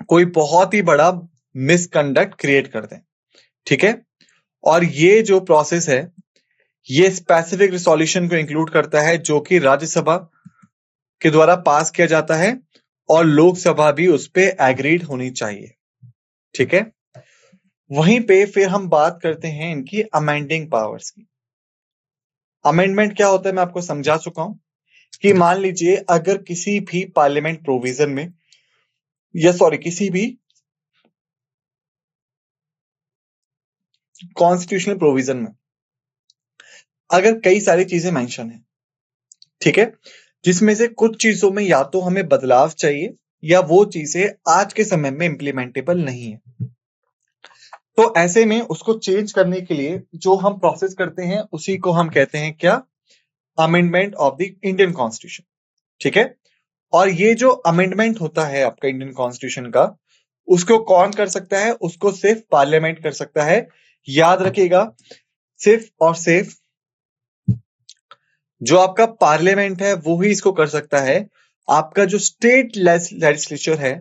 कोई बहुत ही बड़ा मिसकंडक्ट क्रिएट कर दे। ठीक है, और ये जो प्रोसेस है ये स्पेसिफिक रिजोल्यूशन को इंक्लूड करता है, जो कि राज्यसभा के द्वारा पास किया जाता है और लोकसभा भी उस पर एग्रीड होनी चाहिए। ठीक है, वहीं पे फिर हम बात करते हैं इनकी अमेंडिंग पावर्स की। अमेंडमेंट क्या होता है मैं आपको समझा चुका हूं कि मान लीजिए अगर किसी भी पार्लियामेंट प्रोविजन में, या सॉरी किसी भी कॉन्स्टिट्यूशनल प्रोविजन में अगर कई सारी चीजें मेंशन है, ठीक है, जिसमें से कुछ चीजों में या तो हमें बदलाव चाहिए या वो चीजें आज के समय में इंप्लीमेंटेबल नहीं है, तो ऐसे में उसको चेंज करने के लिए जो हम प्रोसेस करते हैं उसी को हम कहते हैं क्या? Amendment of the Indian constitution. ठीक है, और ये जो अमेंडमेंट होता है आपका इंडियन कॉन्स्टिट्यूशन का, उसको कौन कर सकता है? उसको सिर्फ पार्लियामेंट कर सकता है। याद रखिएगा, सिर्फ और सिर्फ जो आपका पार्लियामेंट है वो ही इसको कर सकता है। आपका जो स्टेट लेजिस्लेचर है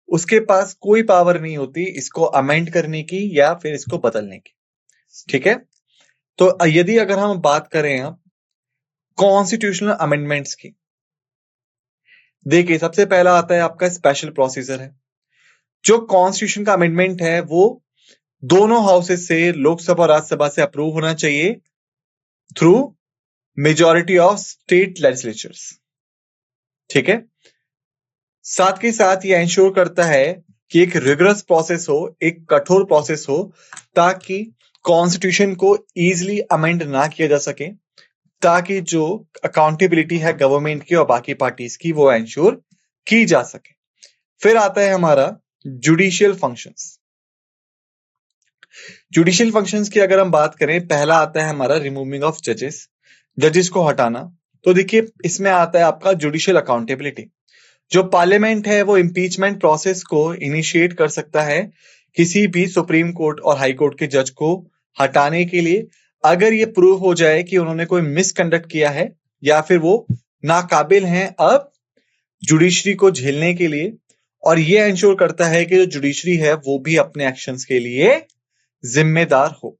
उसके पास कोई पावर नहीं होती इसको अमेंड करने की या फिर इसको बदलने की। ठीक है, तो यदि अगर हम बात करें अब कॉन्स्टिट्यूशनल अमेंडमेंट्स की, देखिए सबसे पहला आता है आपका स्पेशल प्रोसीजर है। जो कॉन्स्टिट्यूशन का अमेंडमेंट है वो दोनों हाउसेस से, लोकसभा और राज्यसभा से अप्रूव होना चाहिए through majority of state legislatures. ठीक है, साथ के साथ ये इंश्योर करता है कि एक रिगरस प्रोसेस हो, एक कठोर प्रोसेस हो, ताकि कॉन्स्टिट्यूशन को इजीली अमेंड ना किया जा सके, ताकि जो अकाउंटेबिलिटी है गवर्नमेंट की और बाकी पार्टीज की वो इंश्योर की जा सके। फिर आता है हमारा जुडिशियल फंक्शंस। जुडिशियल फंक्शंस की अगर हम बात करें, पहला आता है हमारा रिमूविंग ऑफ जजेस को हटाना। तो देखिए इसमें आता है आपका जुडिशियल अकाउंटेबिलिटी। जो पार्लियामेंट है वो इंपीचमेंट प्रोसेस को इनिशिएट कर सकता है किसी भी सुप्रीम कोर्ट और हाई कोर्ट के जज को हटाने के लिए, अगर ये प्रूव हो जाए कि उन्होंने कोई मिसकंडक्ट किया है या फिर वो नाकाबिल हैं अब जुडिशरी को झेलने के लिए। और ये इंश्योर करता है कि जो जुडिशरी है वो भी अपने एक्शंस के लिए जिम्मेदार हो।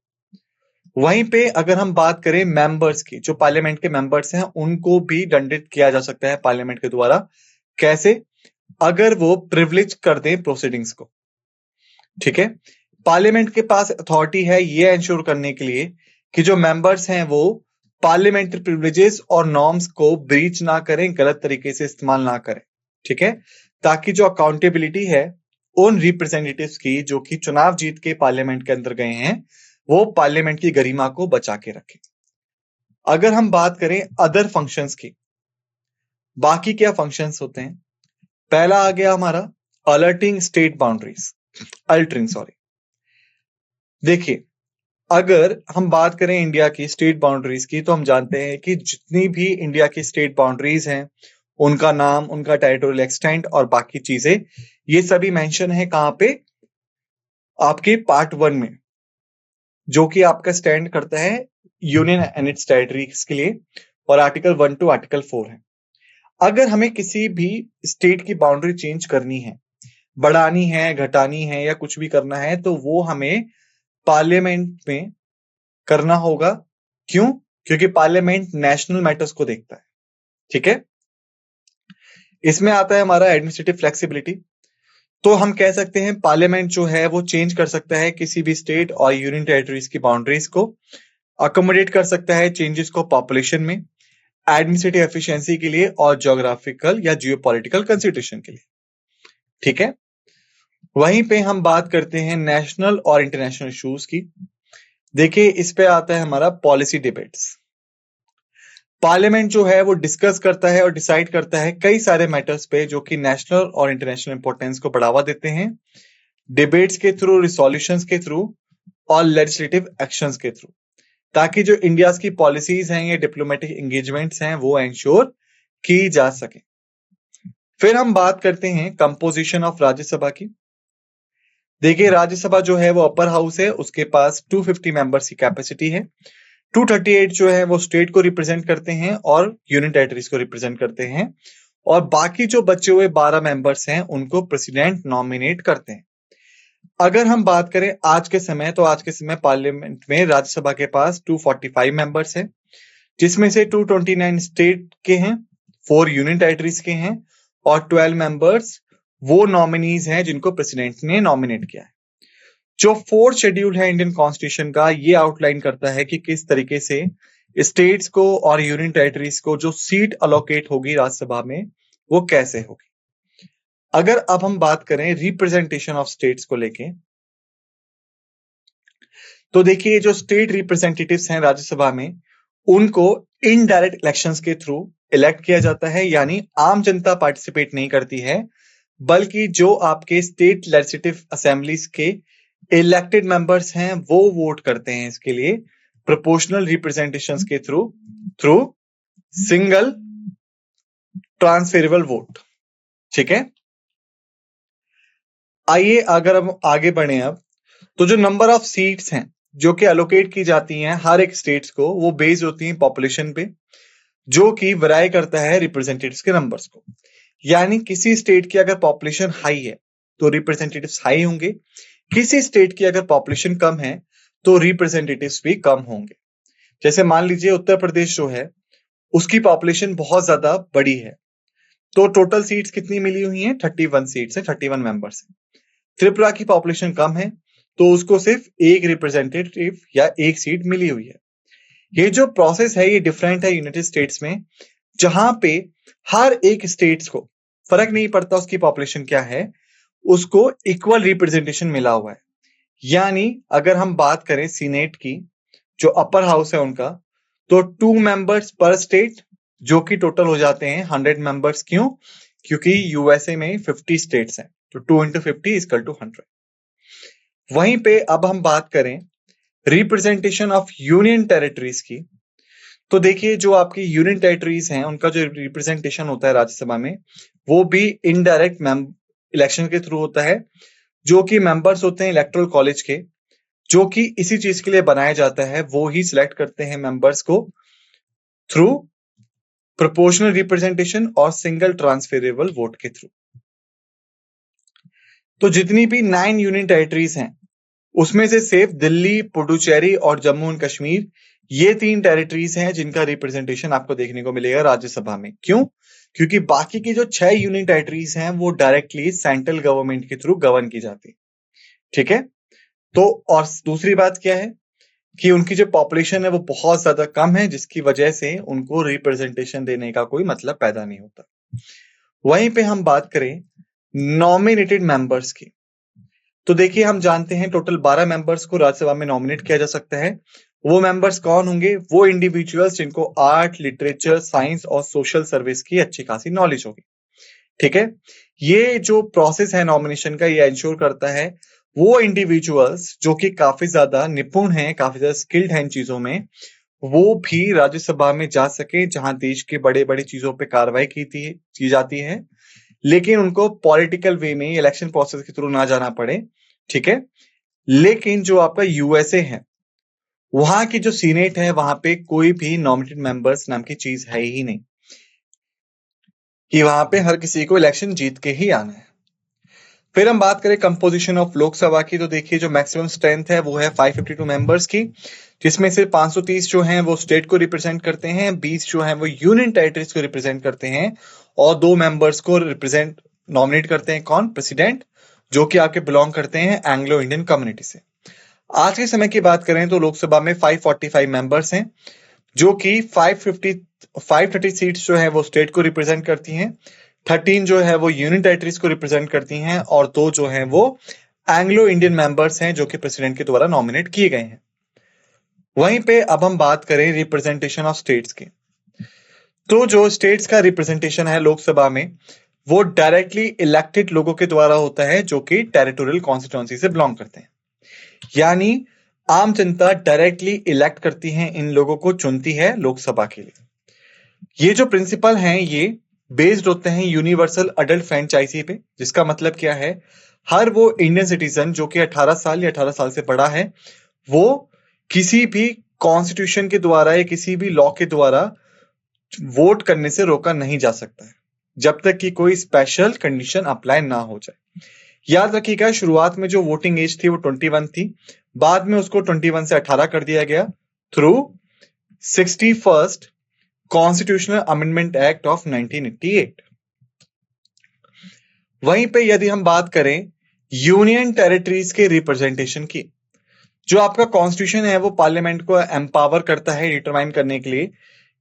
वहीं पे अगर हम बात करें मेंबर्स की, जो पार्लियामेंट के मेंबर्स हैं उनको भी दंडित किया जा सकता है पार्लियामेंट के द्वारा। कैसे? अगर वो प्रिविलेज कर दें प्रोसीडिंग्स को। ठीक है, पार्लियामेंट के पास अथॉरिटी है ये एंश्योर करने के लिए कि जो मेंबर्स हैं वो पार्लियामेंट्री प्रिविलेजेस और नॉर्म्स को ब्रीच ना करें, गलत तरीके से इस्तेमाल ना करें। ठीक है, ताकि जो अकाउंटेबिलिटी है उन रिप्रेजेंटेटिव्स की जो कि चुनाव जीत के पार्लियामेंट के अंदर गए हैं, वो पार्लियामेंट की गरिमा को बचा के रखें। अगर हम बात करें अदर फंक्शंस की, बाकी क्या फंक्शंस होते हैं? पहला आ गया हमारा alerting state boundaries, altering sorry. देखिए, अगर हम बात करें इंडिया की स्टेट बाउंड्रीज की, तो हम जानते हैं कि जितनी भी इंडिया की स्टेट बाउंड्रीज हैं उनका नाम, उनका टेरिटोरियल एक्सटेंट और बाकी चीजें, ये सभी मेंशन है कहां पे? आपके पार्ट 1 में, जो कि आपका स्टैंड करता है यूनियन एंड इट्स टेरिटरीज के लिए, और आर्टिकल 1 टू आर्टिकल 4 है। अगर हमें किसी भी स्टेट की बाउंड्री चेंज करनी है, बढ़ानी है, घटानी है या कुछ भी करना है, तो वो हमें पार्लियामेंट में करना होगा। क्यों? क्योंकि पार्लियामेंट नेशनल मैटर्स को देखता है। ठीक है, इसमें आता है हमारा एडमिनिस्ट्रेटिव फ्लेक्सिबिलिटी। तो हम कह सकते हैं पार्लियामेंट जो है वो चेंज कर सकता है किसी भी स्टेट और यूनियन टेरिटरीज की बाउंड्रीज को, अकोमोडेट कर सकता है चेंजेस को पॉपुलेशन में, एडमिनिस्ट्रेटिव एफिशिएंसी के लिए और ज्योग्राफिकल या जियोपॉलिटिकल कंसिडरेशन के लिए। ठीक है, वहीं पे हम बात करते हैं नेशनल और इंटरनेशनल इश्यूज की। देखिए, इस पे आता है हमारा पॉलिसी डिबेट्स। पार्लियामेंट जो है वो डिस्कस करता है और डिसाइड करता है कई सारे मैटर्स पे जो कि नेशनल और इंटरनेशनल इंपॉर्टेंस को बढ़ावा देते हैं, डिबेट्स के थ्रू, रिसोल्यूशंस के थ्रू और लेजिस्लेटिव एक्शंस के थ्रू, ताकि जो इंडिया की पॉलिसीज हैं या डिप्लोमेटिक एंगेजमेंट्स हैं वो एंश्योर की जा सके। फिर हम बात करते हैं कंपोजिशन ऑफ राज्यसभा की। देखिए, राज्यसभा जो है वो अपर हाउस है, उसके पास 250 मेंबर्स की कैपेसिटी है। 238 जो है वो स्टेट को रिप्रेजेंट करते हैं और यूनियन टेरिटरीज को रिप्रेजेंट करते हैं, और बाकी जो बचे हुए 12 मेंबर्स हैं उनको प्रेसिडेंट नॉमिनेट करते हैं। अगर हम बात करें आज के समय, तो आज के समय पार्लियामेंट में राज्यसभा के पास 245 मेंबर्स हैं, जिसमें से 229 स्टेट के हैं, 4 यूनियन टेरिटरीज के हैं और 12 मेंबर्स वो नॉमिनीज हैं जिनको प्रेसिडेंट ने नॉमिनेट किया है। जो 4th शेड्यूल है इंडियन कॉन्स्टिट्यूशन का, ये आउटलाइन करता है कि किस तरीके से स्टेट्स को और यूनियन टेरिटरीज को जो सीट अलोकेट होगी राज्यसभा में वो कैसे होगी। अगर अब हम बात करें रिप्रेजेंटेशन ऑफ स्टेट्स को लेके, तो देखिए जो स्टेट रिप्रेजेंटेटिव्स हैं राज्यसभा में, उनको इनडायरेक्ट इलेक्शंस के थ्रू इलेक्ट किया जाता है, यानी आम जनता पार्टिसिपेट नहीं करती है, बल्कि जो आपके स्टेट लेजिस्लेटिव असेंबलीज के इलेक्टेड मेंबर्स हैं वो वोट करते हैं इसके लिए प्रोपोर्शनल रिप्रेजेंटेशन के थ्रू सिंगल ट्रांसफेरेबल वोट। ठीक है, आइए अगर हम आगे बढ़े अब, तो जो नंबर ऑफ सीट्स हैं जो कि एलोकेट की जाती हैं हर एक स्टेट्स को, वो बेस्ड होती हैं पॉपुलेशन पे, जो कि वराई करता है रिप्रेजेंटेटिव्स के नंबर्स को। यानी किसी स्टेट की अगर पॉपुलेशन हाई है तो रिप्रेजेंटेटिव्स हाई होंगे, किसी स्टेट की अगर पॉपुलेशन कम है तो रिप्रेजेंटेटिव्स भी कम होंगे। जैसे मान लीजिए उत्तर प्रदेश जो है उसकी पॉपुलेशन बहुत ज्यादा बड़ी है, तो टोटल सीट्स कितनी मिली हुई हैं? 31 सीट्स है, 31 मेंबर्स हैं। त्रिपुरा की पॉपुलेशन कम है तो उसको सिर्फ एक रिप्रेजेंटेटिव या एक सीट मिली हुई है। ये जो प्रोसेस है ये डिफरेंट है यूनाइटेड स्टेट्स में, जहां पे हर एक स्टेट्स को फर्क नहीं पड़ता उसकी पॉपुलेशन क्या है, उसको इक्वल रिप्रेजेंटेशन मिला हुआ है। यानी अगर हम बात करें सीनेट की, जो अपर हाउस है उनका, तो 2 मेंबर्स पर स्टेट, जो कि टोटल हो जाते हैं 100 मेंबर्स। क्यों? क्योंकि यूएसए में 50 स्टेट्स हैं, तो 2 into 50 इक्वल टू 100। वहीं पे अब हम बात करें रिप्रेजेंटेशन ऑफ यूनियन टेरिटरीज की, तो देखिए जो आपकी यूनियन टेरिटरीज हैं उनका जो रिप्रेजेंटेशन होता है राज्यसभा में, वो भी इनडायरेक्ट इलेक्शन के थ्रू होता है, जो कि मेंबर्स होते हैं इलेक्टोरल कॉलेज के, जो कि इसी चीज के लिए बनाया जाता है। वो ही सिलेक्ट करते हैं मेंबर्स को थ्रू प्रोपोर्शनल रिप्रेजेंटेशन और सिंगल ट्रांसफेरेबल वोट के थ्रू। तो जितनी भी 9 यूनियन टेरिटरीज हैं उसमें से सिर्फ दिल्ली, पुडुचेरी और जम्मू एंड कश्मीर, ये 3 टेरिटरीज हैं जिनका रिप्रेजेंटेशन आपको देखने को मिलेगा राज्यसभा में। क्यों? क्योंकि बाकी की जो 6 यूनियन टेरिटरीज हैं वो डायरेक्टली सेंट्रल गवर्नमेंट के थ्रू गवर्न की जाती। ठीक है? तो और दूसरी बात क्या है कि उनकी जो पॉपुलेशन है वो बहुत ज्यादा कम है, जिसकी वजह से उनको रिप्रेजेंटेशन देने का कोई मतलब पैदा नहीं होता। वहीं पे हम बात करें नॉमिनेटेड मेंबर्स की, तो देखिए हम जानते हैं टोटल 12 मेंबर्स को राज्यसभा में नॉमिनेट किया जा सकता है। वो मेंबर्स कौन होंगे? वो इंडिविजुअल्स जिनको आर्ट, लिटरेचर, साइंस और सोशल सर्विस की अच्छी खासी नॉलेज होगी। ठीक है? ये जो प्रोसेस है नॉमिनेशन का, ये इंश्योर करता है वो इंडिविजुअल्स जो कि काफी ज्यादा निपुण हैं, काफी ज्यादा स्किल्ड हैं इन चीजों में, वो भी राज्यसभा में जा सके जहां देश के बड़े बड़े चीजों पे कार्रवाई की जाती है, लेकिन उनको पॉलिटिकल वे में इलेक्शन प्रोसेस के थ्रू ना जाना पड़े। ठीक है? लेकिन जो आपका यूएसए है, वहां की जो सीनेट है, वहां पे कोई भी नॉमिनेटेड मेंबर्स नाम की चीज है ही नहीं, कि वहां पे हर किसी को इलेक्शन जीत के ही आना है। फिर हम बात करें कंपोजिशन ऑफ लोकसभा की, तो देखिए जो मैक्सिमम स्ट्रेंथ है वो है 552 मेंबर्स की, जिसमें से 530 जो हैं वो स्टेट को रिप्रेजेंट करते हैं, 20 जो हैं वो यूनियन टेरिटरीज को रिप्रेजेंट करते हैं, और 2 मेंबर्स को रिप्रेजेंट नॉमिनेट करते हैं कौन? प्रेसिडेंट, जो कि आपके बिलोंग करते हैं एंग्लो इंडियन कम्युनिटी से। आज के समय की बात करें तो लोकसभा में 545 मेंबर्स हैं, जो कि 530 सीट्स जो है वो स्टेट को रिप्रेजेंट करती हैं, 13 जो है वो यूनियन टेरिटरीज को रिप्रेजेंट करती हैं, और 2 जो है वो एंग्लो इंडियन मेंबर्स हैं जो कि प्रेसिडेंट के द्वारा नॉमिनेट किए गए हैं। वहीं पे अब हम बात करें रिप्रेजेंटेशन ऑफ स्टेट्स की, तो जो स्टेट्स का रिप्रेजेंटेशन है लोकसभा में वो डायरेक्टली इलेक्टेड लोगों के द्वारा होता है जो कि टेरिटोरियल कॉन्स्टिट्यूएंसी से बिलोंग करते हैं। यानी आम जनता डायरेक्टली इलेक्ट करती है, इन लोगों को चुनती है लोकसभा के लिए। ये जो प्रिंसिपल हैं ये बेस्ड होते हैं यूनिवर्सल अडल्ट फ्रेंचाइजी पे, जिसका मतलब क्या है? हर वो इंडियन सिटीजन जो कि 18 साल या 18 साल से बड़ा है, वो किसी भी कॉन्स्टिट्यूशन के द्वारा या किसी भी लॉ के द्वारा वोट करने से रोका नहीं जा सकता है, जब तक कि कोई स्पेशल कंडीशन अप्लाई ना हो जाए। याद रखिएगा, शुरुआत में जो वोटिंग एज थी वो 21 थी, बाद में उसको 21 से 18 कर दिया गया through 61st constitutional amendment act of 1988। वहीं पे यदि हम बात करें यूनियन टेरिटरीज के रिप्रेजेंटेशन की, जो आपका कॉन्स्टिट्यूशन है वो पार्लियामेंट को एम्पावर करता है डिटरमाइन करने के लिए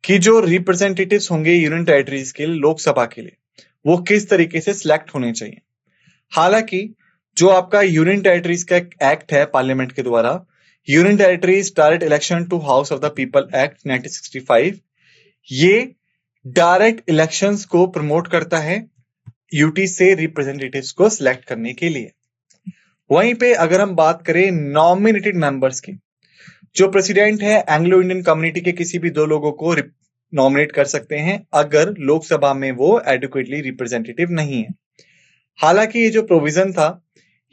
कि जो रिप्रेजेंटेटिव्स होंगे यूनियन टेरिटरीज के लिए लोकसभा के लिए, वो किस तरीके से सिलेक्ट होने चाहिए। हालांकि जो आपका यूनियन टेरिटरीज का एक्ट है पार्लियामेंट के द्वारा, union territories direct election to house of the people act 1965, ये डायरेक्ट इलेक्शंस को प्रमोट करता है यूटी से रिप्रेजेंटेटिव्स को सिलेक्ट करने के लिए। वहीं पे अगर हम बात करें नॉमिनेटेड मेंबर्स की, जो प्रेसिडेंट है एंग्लो इंडियन कम्युनिटी के किसी भी 2 लोगों को नॉमिनेट कर सकते हैं अगर लोकसभा में वो एडिक्वेटली रिप्रेजेंटेटिव नहीं है। हालांकि ये जो प्रोविजन था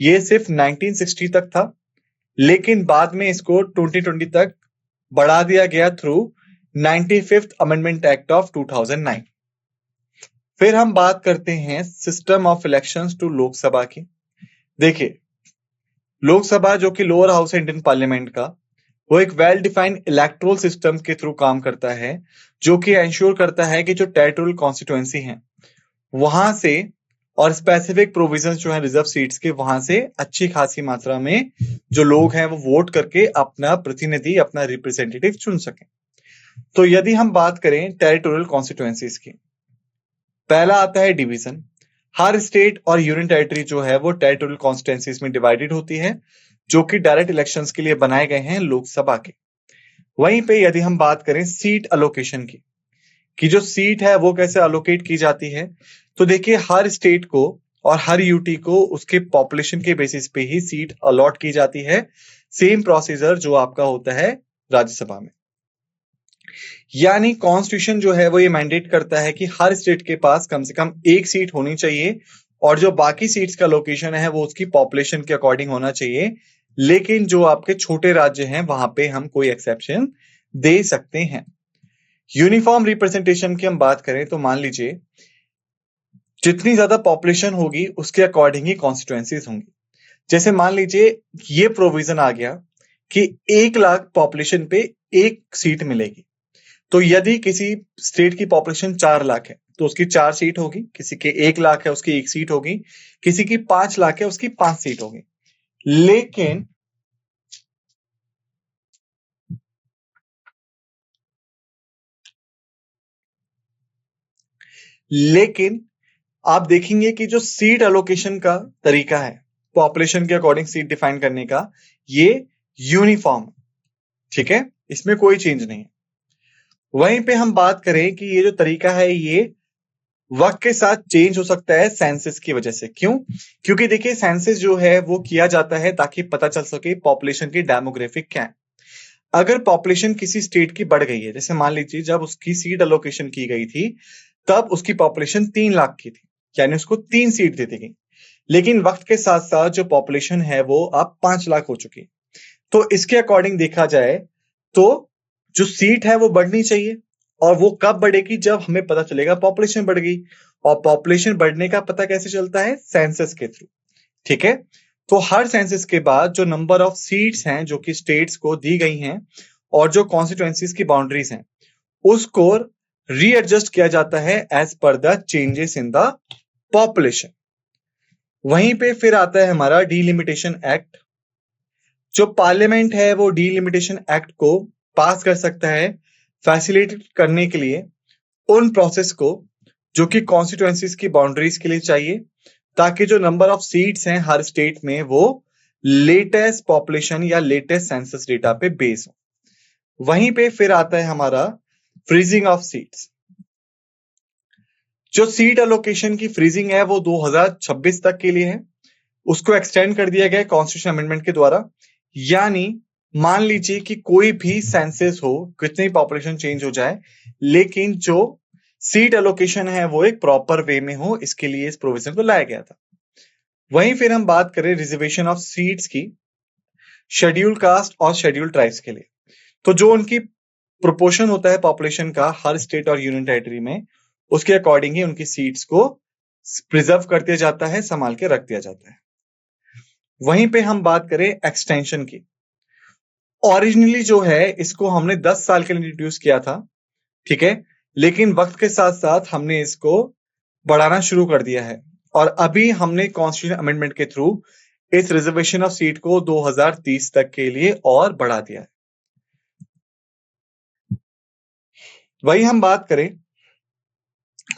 ये सिर्फ 1960 तक था, लेकिन बाद में इसको 2020 तक बढ़ा दिया गया through 95th amendment act of 2009। फिर हम बात करते हैं system of elections to Lok Sabha की। देखिए, लोकसभा जो कि लोअर हाउस है इंडियन पार्लियामेंट का, वो एक वेल डिफाइंड इलेक्टोरल सिस्टम के थ्रू काम करता है, जो कि इंश्योर करता है कि जो टेरिटोरियल कॉन्स्टिट्यूएंसी है वहां से, और स्पेसिफिक प्रोविजंस जो है रिजर्व सीट्स के, वहां से अच्छी खासी मात्रा में जो लोग हैं वो वोट करके अपना प्रतिनिधि, अपना रिप्रेजेंटेटिव चुन सकें। तो यदि हम बात करें टेरिटोरियल कॉन्स्टिट्यूएंसीज की, पहला आता है डिवीजन। हर स्टेट और यूनियन टेरिटरी जो है वो टेरिटोरियल कॉन्स्टिट्यूएंसीज में डिवाइडेड होती है, जो कि डायरेक्ट इलेक्शंस के लिए बनाए गए हैं लोकसभा के। वहीं पे यदि हम बात करें सीट अलोकेशन की, कि जो सीट है वो कैसे अलोकेट की जाती है, तो देखिए हर स्टेट को और हर यूटी को उसके पॉपुलेशन के बेसिस पे ही सीट अलॉट की जाती है। सेम प्रोसीजर जो आपका होता है राज्यसभा में। यानी कॉन्स्टिट्यूशन जो है वो ये मैंडेट करता है कि हर स्टेट के पास कम से कम 1 सीट होनी चाहिए, और जो बाकी सीट्स का लोकेशन है वो उसकी पॉपुलेशन के अकॉर्डिंग होना चाहिए। लेकिन जो आपके छोटे राज्य हैं वहां पे हम कोई एक्सेप्शन दे सकते हैं। यूनिफॉर्म रिप्रेजेंटेशन की हम बात करें तो मान लीजिए जितनी ज्यादा पॉपुलेशन होगी उसके अकॉर्डिंग ही कॉन्स्टिट्यूएंसीज होंगी। जैसे मान लीजिए ये प्रोविजन आ गया कि 1 लाख पॉपुलेशन पे एक सीट मिलेगी, तो यदि किसी स्टेट की पॉपुलेशन 4 लाख है तो उसकी 4 सीट होगी, किसी के 1 लाख है उसकी 1 सीट होगी, किसी की 5 लाख है उसकी 5 सीट होगी। लेकिन आप देखेंगे कि जो सीट एलोकेशन का तरीका है पॉपुलेशन के अकॉर्डिंग सीट डिफाइन करने का, ये यूनिफॉर्म, ठीक है, इसमें कोई चेंज नहीं है। वहीं पे हम बात करें कि ये जो तरीका है ये वक्त के साथ चेंज हो सकता है सेंसस की वजह से। क्यों? क्योंकि देखिए सेंसस जो है वो किया जाता है ताकि पता चल सके पॉपुलेशन की डेमोग्राफिक क्या है। अगर पॉपुलेशन किसी स्टेट की बढ़ गई है, जैसे मान लीजिए जब उसकी सीट एलोकेशन की गई थी तब उसकी पॉपुलेशन 3 लाख की थी, यानी उसको 3 सीट दे दी गई, लेकिन वक्त के साथ साथ जो पॉपुलेशन है वो अब 5 लाख हो चुकी है। तो इसके अकॉर्डिंग देखा जाए तो जो सीट है वो बढ़नी चाहिए, और वो कब बढ़ेगी? जब हमें पता चलेगा पॉपुलेशन बढ़ गई। और पॉपुलेशन बढ़ने का पता कैसे चलता है? सेंसस के थ्रू, ठीक है। तो हर सेंसस के बाद जो नंबर ऑफ सीट्स हैं जो कि स्टेट्स को दी गई हैं और जो कॉन्स्टिट्यूएंसीज की बाउंड्रीज हैं उसको रीएडजस्ट किया जाता है as per the changes in the population. वहीं पे फिर आता है हमारा डीलिमिटेशन एक्ट। जो पार्लियामेंट है वो डीलिमिटेशन एक्ट को पास कर सकता है फैसिलिटेट करने के लिए उन प्रोसेस को जो कि कॉन्स्टिट्यूएंसीज की बाउंड्रीज के लिए चाहिए, ताकि जो नंबर ऑफ सीट्स हैं हर स्टेट में वो लेटेस्ट पॉपुलेशन या लेटेस्ट सेंसस डेटा पे बेस हो। वहीं पे फिर आता है हमारा फ्रीजिंग ऑफ सीट्स। जो सीट एलोकेशन की फ्रीजिंग है वो 2026 तक के लिए है, उसको एक्सटेंड कर दिया गया कॉन्स्टिट्यूशन अमेंडमेंट के द्वारा। यानी मान लीजिए कि कोई भी सेंसस हो, कितनी पॉपुलेशन चेंज हो जाए, लेकिन जो सीट एलोकेशन है वो एक प्रॉपर वे में हो, इसके लिए इस प्रोविजन को लाया गया था। वहीं फिर हम बात करें रिजर्वेशन ऑफ सीट्स की शेड्यूल कास्ट और शेड्यूल ट्राइब्स के लिए, तो जो उनकी प्रोपोर्शन होता है पॉपुलेशन का हर स्टेट और यूनियन टेरिटरी में, उसके अकॉर्डिंग ही उनकी सीट्स को प्रिजर्व कर दिया जाता है, संभाल के रख दिया जाता है। वहीं पे हम बात करें एक्सटेंशन की, ओरिजिनली जो है इसको हमने 10 साल के लिए इंट्रोड्यूस किया था, ठीक है, लेकिन वक्त के साथ साथ हमने इसको बढ़ाना शुरू कर दिया है और अभी हमने कॉन्स्टिट्यूशन अमेंडमेंट के थ्रू इस रिजर्वेशन ऑफ सीट को 2030 तक के लिए और बढ़ा दिया है। वही हम बात करें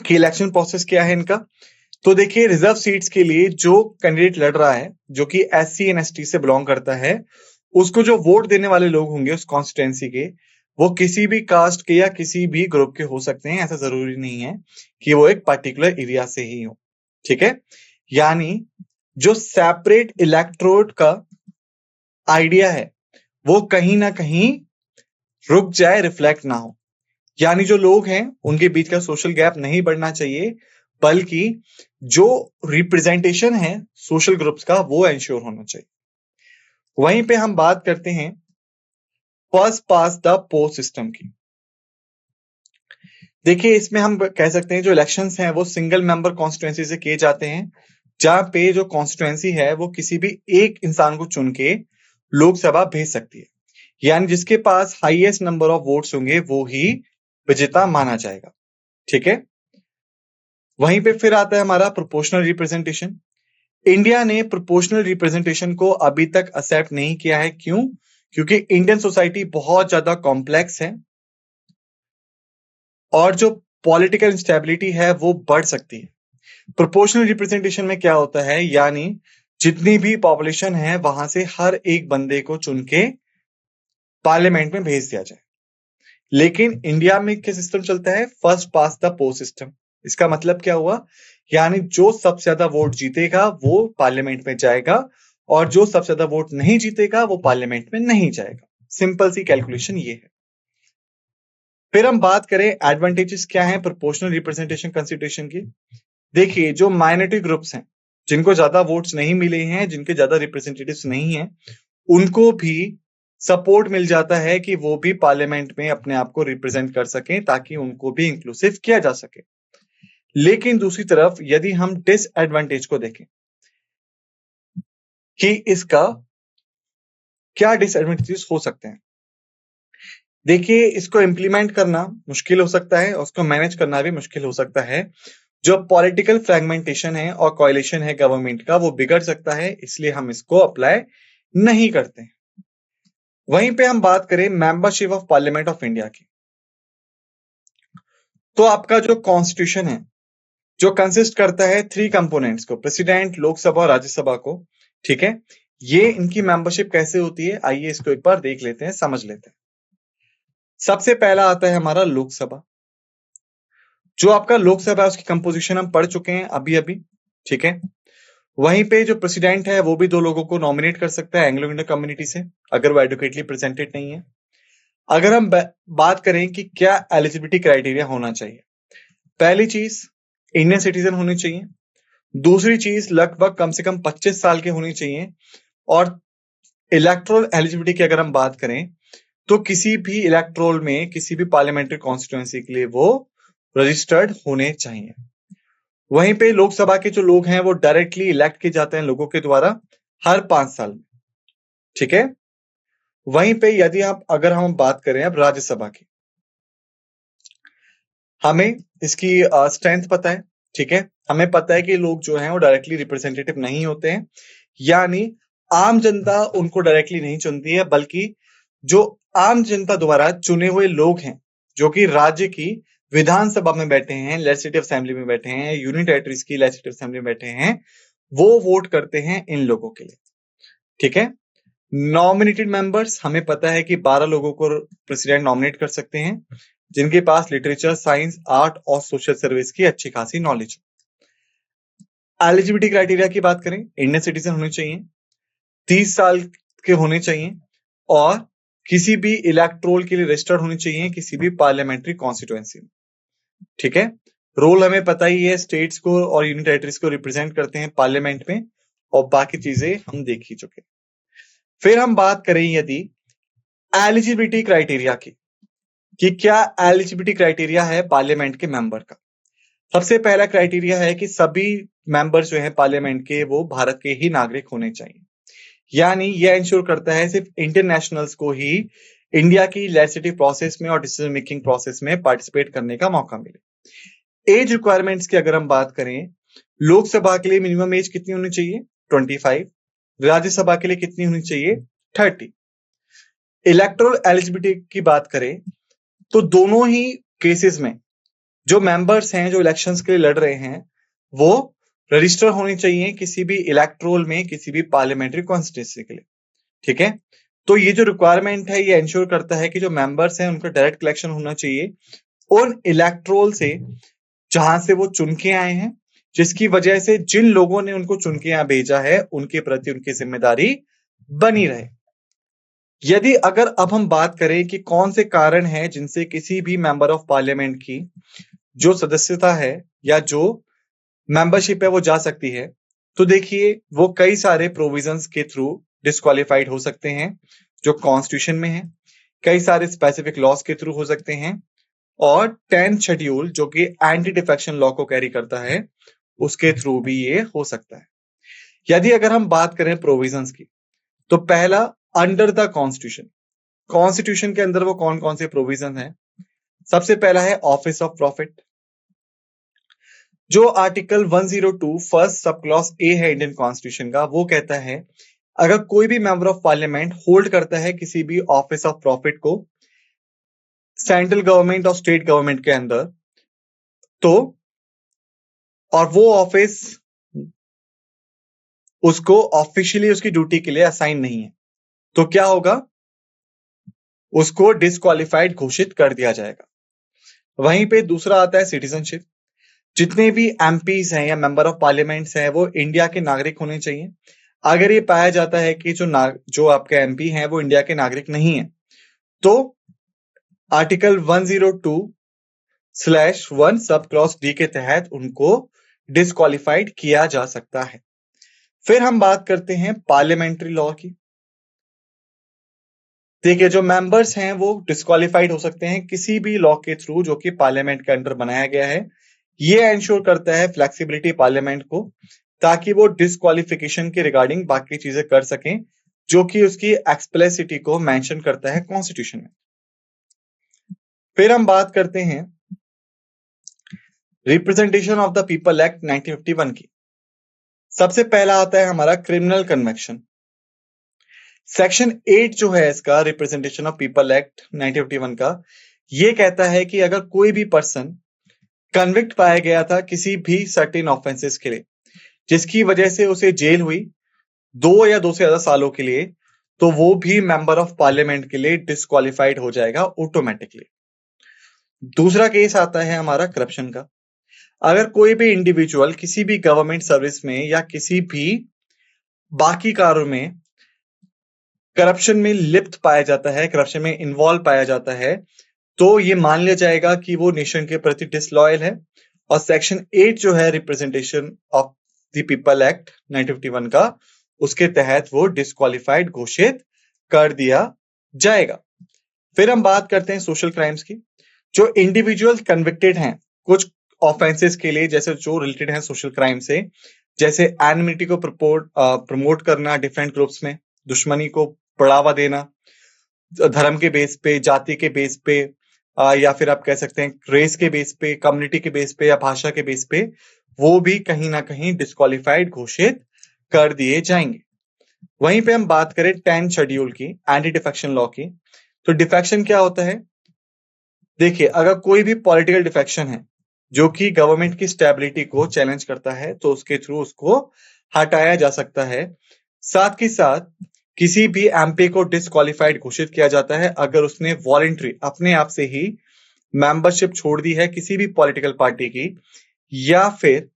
कि इलेक्शन प्रोसेस क्या है इनका, तो देखिए रिजर्व सीट्स के लिए जो कैंडिडेट लड़ रहा है जो कि SC एंड ST से बिलोंग करता है, उसको जो वोट देने वाले लोग होंगे उस कॉन्स्टिट्यूएंसी के, वो किसी भी कास्ट के या किसी भी ग्रुप के हो सकते हैं। ऐसा जरूरी नहीं है कि वो एक पर्टिकुलर एरिया से ही हो, ठीक है। यानी जो सेपरेट इलेक्ट्रोड का आइडिया है वो कहीं ना कहीं रुक जाए, रिफ्लेक्ट ना हो। यानी जो लोग हैं उनके बीच का सोशल गैप नहीं बढ़ना चाहिए, बल्कि जो रिप्रेजेंटेशन है सोशल ग्रुप्स का वो एंश्योर होना चाहिए। वहीं पे हम बात करते हैं first pass the post system की। देखिए इसमें हम कह सकते हैं जो इलेक्शंस हैं वो सिंगल मेंबर कॉन्स्टिट्यूएंसी से किए जाते हैं, जहां पे जो कॉन्स्टिट्यूएंसी है वो किसी भी एक इंसान को चुन के लोकसभा भेज सकती है। यानी जिसके पास हाईएस्ट नंबर ऑफ वोट्स होंगे वो ही विजेता माना जाएगा, ठीक है। वहीं पे फिर आता है हमारा प्रोपोर्शनल रिप्रेजेंटेशन। इंडिया ने प्रोपोर्शनल रिप्रेजेंटेशन को अभी तक एक्सेप्ट नहीं किया है। क्यों? क्योंकि इंडियन सोसाइटी बहुत ज्यादा कॉम्प्लेक्स है और जो पॉलिटिकल इंस्टेबिलिटी है वो बढ़ सकती है। प्रोपोर्शनल रिप्रेजेंटेशन में क्या होता है, यानी जितनी भी पॉपुलेशन है वहां से हर एक बंदे को चुन के पार्लियामेंट में भेज दिया जाए। लेकिन इंडिया में क्या सिस्टम चलता है? First pass the post system. इसका मतलब क्या हुआ? यानी जो सबसे ज्यादा वोट जीतेगा वो पार्लियामेंट में जाएगा और जो सबसे ज्यादा वोट नहीं जीतेगा वो पार्लियामेंट में नहीं जाएगा। सिंपल सी कैलकुलेशन ये है। फिर हम बात करें एडवांटेजेस क्या है प्रोपोर्शनल रिप्रेजेंटेशन कंसिडरेशन की। देखिए जो माइनॉरिटी ग्रुप्स हैं, जिनको ज्यादा वोट्स नहीं मिले हैं, जिनके ज्यादा रिप्रेजेंटेटिव्स नहीं हैं, उनको भी सपोर्ट मिल जाता है कि वो भी पार्लियामेंट में अपने आप को रिप्रेजेंट कर सकें, ताकि उनको भी इंक्लूसिव किया जा सके। लेकिन दूसरी तरफ यदि हम डिसएडवांटेज को देखें, कि इसका क्या डिसएडवांटेजेस हो सकते हैं। देखिए, इसको इम्प्लीमेंट करना मुश्किल हो सकता है और उसको मैनेज करना भी मुश्किल हो सकता है। जो पॉलिटिकल फ्रैगमेंटेशन है और कोएलिशन है गवर्नमेंट का, वो बिगड़ सकता है, इसलिए हम इसको अप्लाई नहीं करते। वहीं पे हम बात करें membership of parliament of India की, तो आपका जो कॉन्स्टिट्यूशन है, जो कंसिस्ट करता है 3 कंपोनेंट्स को, प्रेसिडेंट, लोकसभा और राज्यसभा को, ठीक है। ये इनकी मेंबरशिप कैसे होती है, आइए इसको एक बार देख लेते हैं, समझ लेते हैं। सबसे पहला आता है हमारा लोकसभा। जो आपका लोकसभा है उसकी कंपोजिशन हम पढ़ चुके हैं अभी अभी, ठीक है। वहीं पे जो प्रेसिडेंट है वो भी 2 लोगों को नॉमिनेट कर सकता है एंग्लो इंडियन कम्युनिटी से, अगर वो एडुकेटली प्रेजेंटेड नहीं है। अगर हम बात करें कि क्या एलिजिबिलिटी क्राइटेरिया होना चाहिए, पहली चीज इंडियन सिटीजन होनी चाहिए, दूसरी चीज लगभग कम से कम 25 साल के होनी चाहिए, और इलेक्टोरल एलिजिबिलिटी की अगर हम बात करें तो किसी भी इलेक्टोरल में किसी भी पार्लियामेंट्री कॉन्स्टिट्यूएंसी के लिए वो रजिस्टर्ड होने चाहिए। वहीं पे लोकसभा के जो लोग हैं वो डायरेक्टली इलेक्ट किए जाते हैं लोगों के द्वारा हर 5 साल में, ठीक है। वहीं पे यदि अगर हम बात करें अब राज्यसभा की, हमें इसकी स्ट्रेंथ पता है, ठीक है। हमें पता है कि लोग जो हैं वो डायरेक्टली रिप्रेजेंटेटिव नहीं होते हैं, यानी आम जनता उनको डायरेक्टली नहीं चुनती है, बल्कि जो आम जनता द्वारा चुने हुए लोग हैं, जो कि राज्य की विधानसभा में बैठे हैं, लेजिस्लेटिव असेंबली में बैठे हैं, यूनियन टेरिटरीज की लेजिस्लेटिव असेंबली में बैठे हैं, वो वोट करते हैं इन लोगों के लिए, ठीक है। नॉमिनेटेड मेंबर्स, हमें पता है कि 12 लोगों को प्रेसिडेंट नॉमिनेट कर सकते हैं, जिनके पास लिटरेचर, साइंस, आर्ट और सोशल सर्विस की अच्छी खासी नॉलेज हो। एलिजिबिलिटी क्राइटेरिया की बात करें, इंडियन सिटीजन होने चाहिए, 30 साल के होने चाहिए, और किसी भी इलेक्टोरल के लिए रजिस्टर्ड होने चाहिए किसी भी पार्लियामेंट्री कॉन्स्टिट्यूएंसी में, ठीक है। रोल हमें पता ही है, स्टेट्स को और यूनियन टेरिटरीज को रिप्रेजेंट करते हैं पार्लियामेंट में, और बाकी चीजें हम देख ही चुके। फिर हम बात करें यदि एलिजिबिलिटी क्राइटेरिया की, कि क्या एलिजिबिलिटी क्राइटेरिया है पार्लियामेंट के मेंबर का। सबसे पहला क्राइटेरिया है कि सभी मेंबर जो है पार्लियामेंट के वो भारत के ही नागरिक होने चाहिए, यानी यह इंश्योर करता है सिर्फ इंटरनेशनल्स को ही इंडिया की लेजिस्लेटिव प्रोसेस में और डिसीजन मेकिंग प्रोसेस में पार्टिसिपेट करने का मौका मिले। एज रिक्वायरमेंट्स की अगर हम बात करें, लोकसभा के लिए मिनिमम एज कितनी होनी चाहिए, 25, राज्यसभा के लिए कितनी होनी चाहिए, 30। इलेक्टोरल एलिजिबिलिटी की बात करें तो दोनों ही केसेस में जो मेंबर्स हैं जो इलेक्शंस के लिए लड़ रहे हैं वो रजिस्टर होने चाहिए किसी भी इलेक्टोरल में किसी भी पार्लियामेंट्री कॉन्स्टिट्यूंसी के लिए, ठीक है। तो ये जो रिक्वायरमेंट है ये इंश्योर करता है कि जो मेंबर्स हैं उनका डायरेक्ट इलेक्शन होना चाहिए उन इलेक्टोरल से जहां से वो चुन के आए हैं, जिसकी वजह से जिन लोगों ने उनको चुन के यहां भेजा है उनके प्रति उनकी जिम्मेदारी बनी रहे। यदि अगर अब हम बात करें कि कौन से कारण हैं जिनसे किसी भी मेंबर ऑफ पार्लियामेंट की जो सदस्यता है या जो मेंबरशिप है वो जा सकती है, तो देखिए वो कई सारे प्रोविजंस के थ्रू डिस्क्वालिफाइड हो सकते हैं जो कॉन्स्टिट्यूशन में है, कई सारे स्पेसिफिक लॉस के थ्रू हो सकते हैं, और 10th शेड्यूल जो कि एंटी डिफेक्शन लॉ को कैरी करता है उसके थ्रू भी ये हो सकता है। यदि अगर हम बात करें प्रोविजंस की, तो पहला अंडर द कॉन्स्टिट्यूशन, कॉन्स्टिट्यूशन के अंदर वो कौन कौन से प्रोविजन है। सबसे पहला है ऑफिस ऑफ प्रॉफिट, जो article 102 first sub clause A है इंडियन कॉन्स्टिट्यूशन का, वो कहता है अगर कोई भी मेंबर ऑफ पार्लियामेंट होल्ड करता है किसी भी ऑफिस ऑफ प्रॉफिट को सेंट्रल गवर्नमेंट और स्टेट गवर्नमेंट के अंदर, तो और वो ऑफिस उसको ऑफिशियली उसकी ड्यूटी के लिए असाइन नहीं है, तो क्या होगा, उसको डिस्क्वालिफाइड घोषित कर दिया जाएगा। वहीं पे दूसरा आता है सिटीजनशिप, जितने भी एमपीज हैं या मेंबर ऑफ पार्लियामेंट्स हैं वो इंडिया के नागरिक होने चाहिए। अगर ये पाया जाता है कि जो आपके एमपी हैं वो इंडिया के नागरिक नहीं है, तो आर्टिकल 102/1 सब क्लॉज डी के तहत उनको डिस्क्वालिफाइड किया जा सकता है। फिर हम बात करते हैं पार्लियामेंट्री लॉ की। देखिए जो मेंबर्स हैं वो डिस्क्वालिफाइड हो सकते हैं किसी भी लॉ के थ्रू जो कि पार्लियामेंट के अंडर बनाया गया है। ये इंश्योर करता है फ्लेक्सिबिलिटी पार्लियामेंट को, ताकि वो डिस्क्वालिफिकेशन के रिगार्डिंग बाकी चीजें कर सकें, जो कि उसकी एक्सप्लिसिटी को मेंशन करता है कॉन्स्टिट्यूशन में। फिर हम बात करते हैं representation of the people act 1951 की। सबसे पहला आता है हमारा क्रिमिनल कन्वेक्शन। सेक्शन 8 जो है इसका रिप्रेजेंटेशन ऑफ पीपल एक्ट 1951 का, ये कहता है कि अगर कोई भी पर्सन कन्विक्ट पाया गया था किसी भी सर्टेन ऑफेंसेस के लिए, जिसकी वजह से उसे जेल हुई 2 या 2 से ज्यादा सालों के लिए, तो वो भी मेंबर ऑफ पार्लियामेंट के लिए डिस्क्वालिफाइड हो जाएगा ऑटोमेटिकली। दूसरा केस आता है हमारा करप्शन का। अगर कोई भी इंडिविजुअल किसी भी गवर्नमेंट सर्विस में या किसी भी बाकी कार्यों में करप्शन में लिप्त पाया जाता है, करप्शन में इन्वॉल्व पाया जाता है, तो ये मान लिया जाएगा कि वो नेशन के प्रति डिसलॉयल है, और सेक्शन 8 जो है representation of the people act 1951 का, उसके तहत वो डिस्क्वालिफाइड घोषित कर दिया जाएगा। फिर हम बात करते हैं सोशल क्राइम्स की। जो इंडिविजुअल कन्विक्टेड हैं कुछ ऑफेंसेस के लिए, जैसे जो रिलेटेड हैं सोशल क्राइम से, जैसे एनिमिटी को प्रमोट करना डिफरेंट ग्रुप्स में, दुश्मनी को बढ़ावा देना धर्म के बेस पे, जाति के बेस पे, या फिर आप कह सकते हैं रेस के बेस पे, कम्युनिटी के बेस पे या भाषा के बेस पे, वो भी कहीं ना कहीं डिस्क्वालिफाइड घोषित कर दिए जाएंगे। वहीं पे हम बात करें 10 शेड्यूल की, एंटी डिफेक्शन लॉ की। तो डिफेक्शन क्या होता है? देखिए, अगर कोई भी पॉलिटिकल डिफेक्शन है जो कि गवर्नमेंट की स्टेबिलिटी को चैलेंज करता है, तो उसके थ्रू उसको हटाया जा सकता है। साथ ही साथ किसी भी एमपी को डिस्क्वालिफाइड घोषित किया जाता है अगर उसने वॉलंटरी अपने आप से ही मेंबरशिप छोड़ दी है किसी भी पॉलिटिकल पार्टी की, या फिर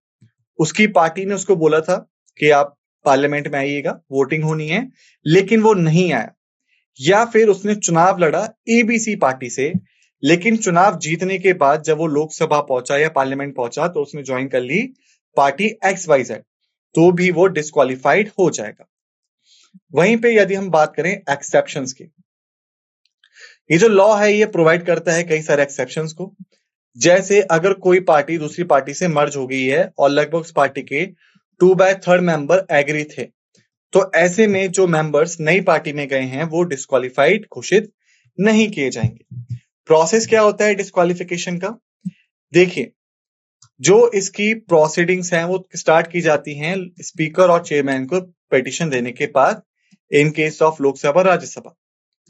उसकी पार्टी ने उसको बोला था कि आप पार्लियामेंट में आइएगा, वोटिंग होनी है, लेकिन वो नहीं आया, या फिर उसने चुनाव लड़ा एबीसी पार्टी से, लेकिन चुनाव जीतने के बाद जब वो लोकसभा पहुंचा या पार्लियामेंट पहुंचा तो उसने ज्वाइन कर ली पार्टी XYZ, तो भी वो डिस्क्वालिफाइड हो जाएगा। वहीं पे यदि हम बात करें एक्सेप्शंस की, ये जो लॉ है ये प्रोवाइड करता है कई सारे एक्सेप्शंस को। जैसे अगर कोई पार्टी दूसरी पार्टी से मर्ज हो गई है और लगभग उस पार्टी के 2/3 मेंबर एग्री थे, तो ऐसे में जो मेंबर्स नई पार्टी में गए हैं वो डिस्क्वालिफाइड घोषित नहीं किए जाएंगे। प्रोसेस क्या होता है डिस्क्वालिफिकेशन का? देखिए, जो इसकी प्रोसीडिंग्स हैं वो स्टार्ट की जाती हैं स्पीकर और चेयरमैन को पिटीशन देने के बाद, in case of Lok Sabha Rajya Sabha,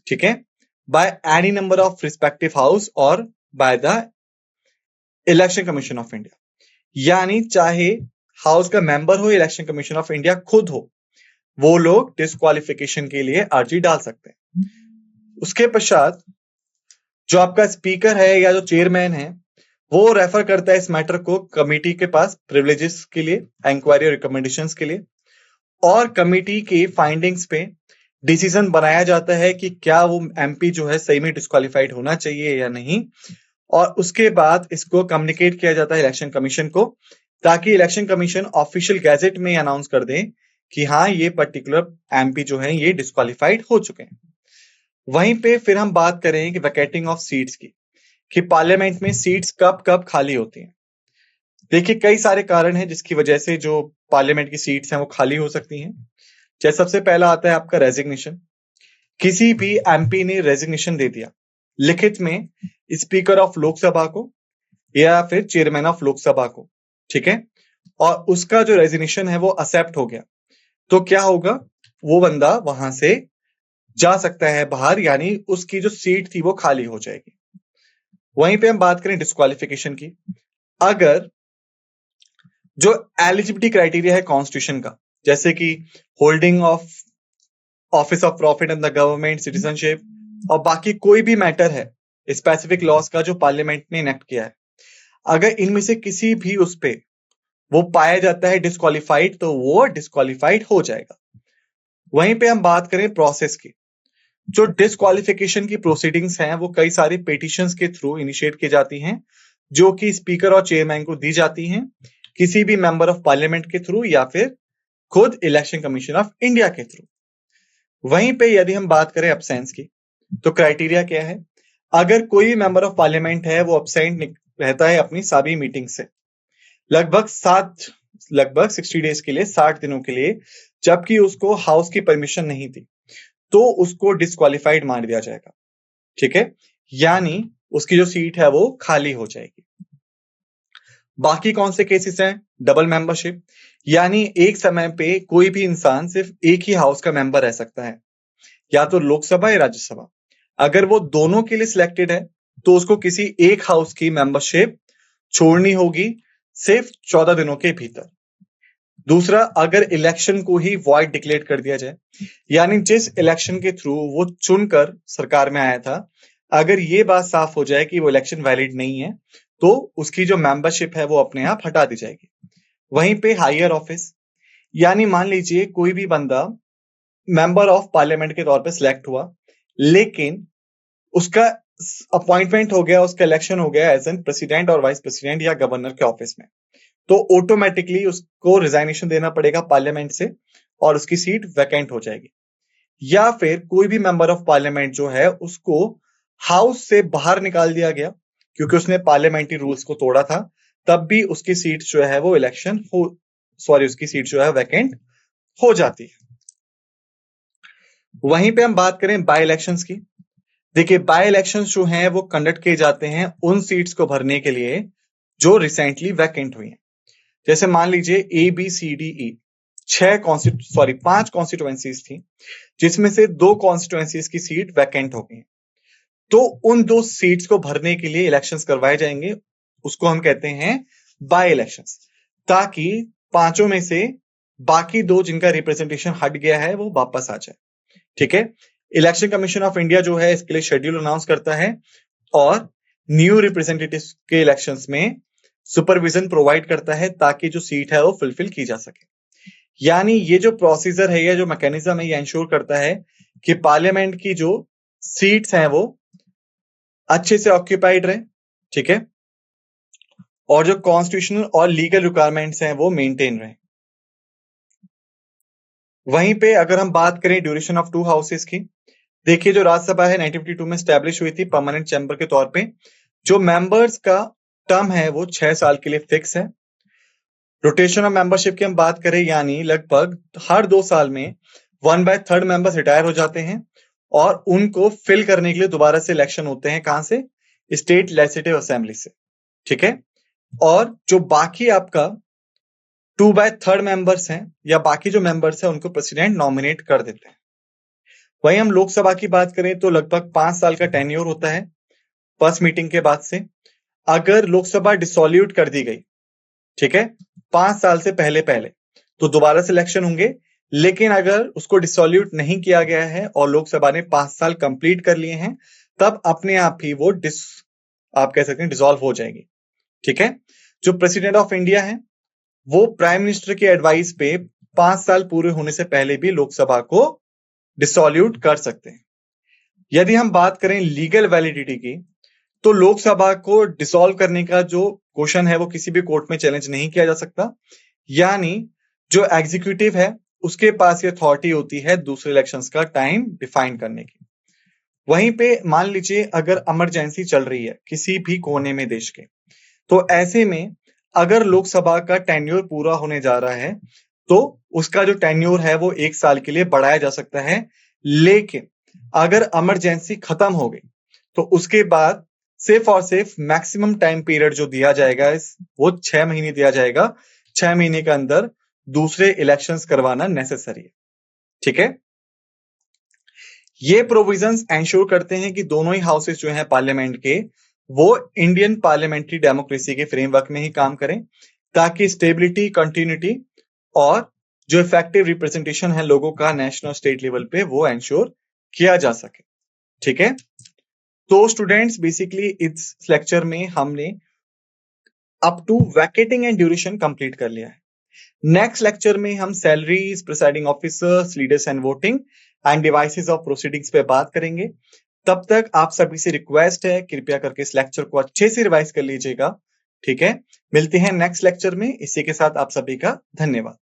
ठीक है, by any number of respective house और by the election commission of India. यानी चाहे हाउस का मेंबर हो, इलेक्शन कमीशन ऑफ इंडिया खुद हो, वो लोग डिस्क्वालिफिकेशन के लिए अर्जी डाल सकते हैं। उसके पश्चात जो आपका स्पीकर है या जो चेयरमैन है वो रेफर करता है इस मैटर को कमेटी के पास प्रिविलेजेस के लिए, इंक्वायरी और रिकमेंडेशंस के लिए, और कमेटी के फाइंडिंग्स पे डिसीजन बनाया जाता है कि क्या वो एमपी जो है सही में डिस्क्वालिफाइड होना चाहिए या नहीं, और उसके बाद इसको कम्युनिकेट किया जाता है इलेक्शन कमीशन को, ताकि इलेक्शन कमीशन ऑफिशियल गैजेट में अनाउंस कर दे कि हाँ ये पर्टिकुलर एमपी जो है ये डिस्क्वालिफाइड हो चुके हैं। वहीं पे फिर हम बात करें कि वैकेटिंग ऑफ सीट्स की, कि पार्लियामेंट में सीट्स कब कब खाली होती हैं। देखिए, कई सारे कारण हैं जिसकी वजह से जो पार्लियामेंट की सीट्स हैं वो खाली हो सकती हैं। जैसे सबसे पहला आता है आपका रेजिग्नेशन। किसी भी एमपी ने रेजिग्नेशन दे दिया लिखित में स्पीकर ऑफ लोकसभा को या फिर चेयरमैन ऑफ लोकसभा को, ठीक है, और उसका जो रेजिग्नेशन है वो एक्सेप्ट हो गया, तो क्या होगा, वो बंदा वहां से जा सकता है बाहर, यानी उसकी जो सीट थी वो खाली हो जाएगी। वहीं पे हम बात करें डिस्क्वालिफिकेशन की, अगर जो एलिजिबिलिटी क्राइटेरिया है कॉन्स्टिट्यूशन का, जैसे कि holding of office of profit in the government, citizenship और बाकी कोई भी मैटर है स्पेसिफिक लॉस का जो पार्लियामेंट ने इनेक्ट किया है, अगर इनमें से किसी भी उस पे वो पाया जाता है डिस्क्वालिफाइड, तो वो डिस्क्वालिफाइड हो जाएगा। वहीं पे हम बात करें प्रोसेस की, जो डिस्क्वालिफिकेशन की प्रोसीडिंग्स हैं वो कई सारी पिटीशंस के थ्रू इनिशिएट की जाती हैं, जो कि स्पीकर और चेयरमैन को दी जाती हैं किसी भी मेंबर ऑफ पार्लियामेंट के थ्रू या फिर खुद इलेक्शन कमीशन ऑफ इंडिया के थ्रू। वहीं पे यदि हम बात करें अब्सेंस की, तो क्राइटेरिया क्या है? अगर कोई भी मेंबर ऑफ पार्लियामेंट है वो अब्सेंट रहता है अपनी सभी मीटिंग से लगभग लगभग 60 डेज के लिए, 60 दिनों के लिए, जबकि उसको हाउस की परमिशन नहीं थी, तो उसको डिस्क्वालिफाइड मान दिया जाएगा। ठीक है, यानी उसकी जो सीट है वो खाली हो जाएगी। बाकी कौन से केसेस हैं? डबल मेंबरशिप, यानी एक समय पे कोई भी इंसान सिर्फ एक ही हाउस का मेंबर रह सकता है, या तो लोकसभा या राज्यसभा। अगर वो दोनों के लिए सिलेक्टेड है तो उसको किसी एक हाउस की मेंबरशिप छोड़नी होगी सिर्फ 14 दिनों के भीतर। दूसरा, अगर इलेक्शन को ही वॉइड डिक्लेयर कर दिया जाए, यानी जिस इलेक्शन के थ्रू वो चुनकर सरकार में आया था, अगर ये बात साफ हो जाए कि वो इलेक्शन वैलिड नहीं है, तो उसकी जो मेंबरशिप है वो अपने आप हटा दी जाएगी। वहीं पे हायर ऑफिस, यानी मान लीजिए कोई भी बंदा मेंबर ऑफ पार्लियामेंट के तौर पे सिलेक्ट हुआ, लेकिन उसका अपॉइंटमेंट हो गया, उसका इलेक्शन हो गया एज एन प्रेसिडेंट और वाइस प्रेसिडेंट या गवर्नर के ऑफिस में, तो ऑटोमेटिकली उसको रिजाइनेशन देना पड़ेगा पार्लियामेंट से और उसकी सीट वैकेंट हो जाएगी। या फिर कोई भी मेंबर ऑफ पार्लियामेंट जो है उसको हाउस से बाहर निकाल दिया गया क्योंकि उसने पार्लियामेंट्री रूल्स को तोड़ा था, तब भी उसकी सीट जो है वो उसकी सीट जो है वैकेंट हो जाती है। वहीं पे हम बात करें बाय इलेक्शंस की। देखिए, बाय इलेक्शंस जो हैं वो कंडक्ट किए जाते हैं उन सीट्स को भरने के लिए जो रिसेंटली वैकेंट हुई हैं। जैसे मान लीजिए ABCDE 5 कॉन्स्टिट्यूएंसीज थी, जिसमें से 2 कॉन्स्टिट्यूएंसीज की सीट वैकेंट हो गई, तो उन 2 सीट्स को भरने के लिए इलेक्शंस करवाए जाएंगे, उसको हम कहते हैं बाय इलेक्शंस, ताकि पांचों में से बाकी 2 जिनका रिप्रेजेंटेशन हट गया है वो वापस आ जाए। ठीक है, इलेक्शन कमीशन ऑफ इंडिया जो है इसके लिए शेड्यूल अनाउंस करता है और न्यू रिप्रेजेंटेटिव्स के इलेक्शंस में सुपरविजन प्रोवाइड करता है ताकि जो सीट है वो फुलफिल की जा सके। यानी ये जो प्रोसीजर है या जो मैकेनिज्म है ये इंश्योर करता है कि पार्लियामेंट की जो सीट्स हैं वो अच्छे से ऑक्यूपाइड रहे, ठीक है, और जो कॉन्स्टिट्यूशनल और लीगल रिक्वायरमेंट्स हैं वो मेंटेन रहे। वहीं पे अगर हम बात करें ड्यूरेशन ऑफ 2 हाउसेस की, देखिए जो राज्यसभा है 1952 में स्टैब्लिश हुई थी परमानेंट चैम्बर के तौर पे, जो मेंबर्स का टर्म है वो 6 साल के लिए फिक्स है। रोटेशन ऑफ मेंबरशिप की हम बात करें, यानी लगभग हर 2 साल में 1/3 मेंबर्स रिटायर हो जाते हैं और उनको फिल करने के लिए दोबारा से इलेक्शन होते हैं। कहां से? स्टेट लेजिस्लेटिव असेंबली से। ठीक है, और जो बाकी आपका 2/3 मेंबर्स हैं या बाकी जो मेंबर्स हैं उनको प्रेसिडेंट नॉमिनेट कर देते हैं। वहीं हम लोकसभा की बात करें तो लगभग 5 साल का टेन्योर होता है फर्स्ट मीटिंग के बाद से। अगर लोकसभा डिसोल्यूट कर दी गई, ठीक है, 5 साल से पहले तो दोबारा से इलेक्शन होंगे, लेकिन अगर उसको डिसोल्यूट नहीं किया गया है और लोकसभा ने 5 साल कंप्लीट कर लिए हैं, तब अपने आप ही वो आप कह सकते हैं डिसॉल्व हो जाएगी। ठीक है, जो प्रेसिडेंट ऑफ इंडिया है वो प्राइम मिनिस्टर की एडवाइस पे 5 साल पूरे होने से पहले भी लोकसभा को डिसोल्यूट कर सकते हैं। यदि हम बात करें लीगल वैलिडिटी की, तो लोकसभा को डिसॉल्व करने का जो क्वेश्चन है वो किसी भी कोर्ट में चैलेंज नहीं किया जा सकता, यानी जो एग्जीक्यूटिव है उसके पास ये अथॉरिटी होती है दूसरे इलेक्शंस का टाइम डिफाइन करने की। वहीं पे मान लीजिए अगर इमरजेंसी चल रही है किसी भी कोने में देश के, तो ऐसे में अगर लोकसभा का टेन्योर पूरा होने जा रहा है तो उसका जो टेन्योर है वो 1 साल के लिए बढ़ाया जा सकता है, लेकिन अगर इमरजेंसी खत्म हो गई तो उसके बाद सिर्फ और सिर्फ मैक्सिमम टाइम पीरियड जो दिया जाएगा वो 6 महीने दिया जाएगा। 6 महीने के अंदर दूसरे इलेक्शंस करवाना नेसेसरी है। ठीक है, ये प्रोविजंस एंश्योर करते हैं कि दोनों ही हाउसेस जो हैं पार्लियामेंट के वो इंडियन पार्लियामेंट्री डेमोक्रेसी के फ्रेमवर्क में ही काम करें, ताकि स्टेबिलिटी, कंटिन्यूटी और जो इफेक्टिव रिप्रेजेंटेशन है लोगों का नेशनल स्टेट लेवल पे वो एंश्योर किया जा सके। ठीक है, तो स्टूडेंट्स बेसिकली इस लेक्चर में हमने up to vacating and duration complete कर लिया है। नेक्स्ट लेक्चर में हम salaries, presiding officers, leaders and voting and devices of proceedings पे बात करेंगे। तब तक आप सभी से रिक्वेस्ट है कृपया करके इस लेक्चर को अच्छे से रिवाइज कर लीजिएगा। ठीक है, मिलते हैं नेक्स्ट लेक्चर में। इसी के साथ आप सभी का धन्यवाद।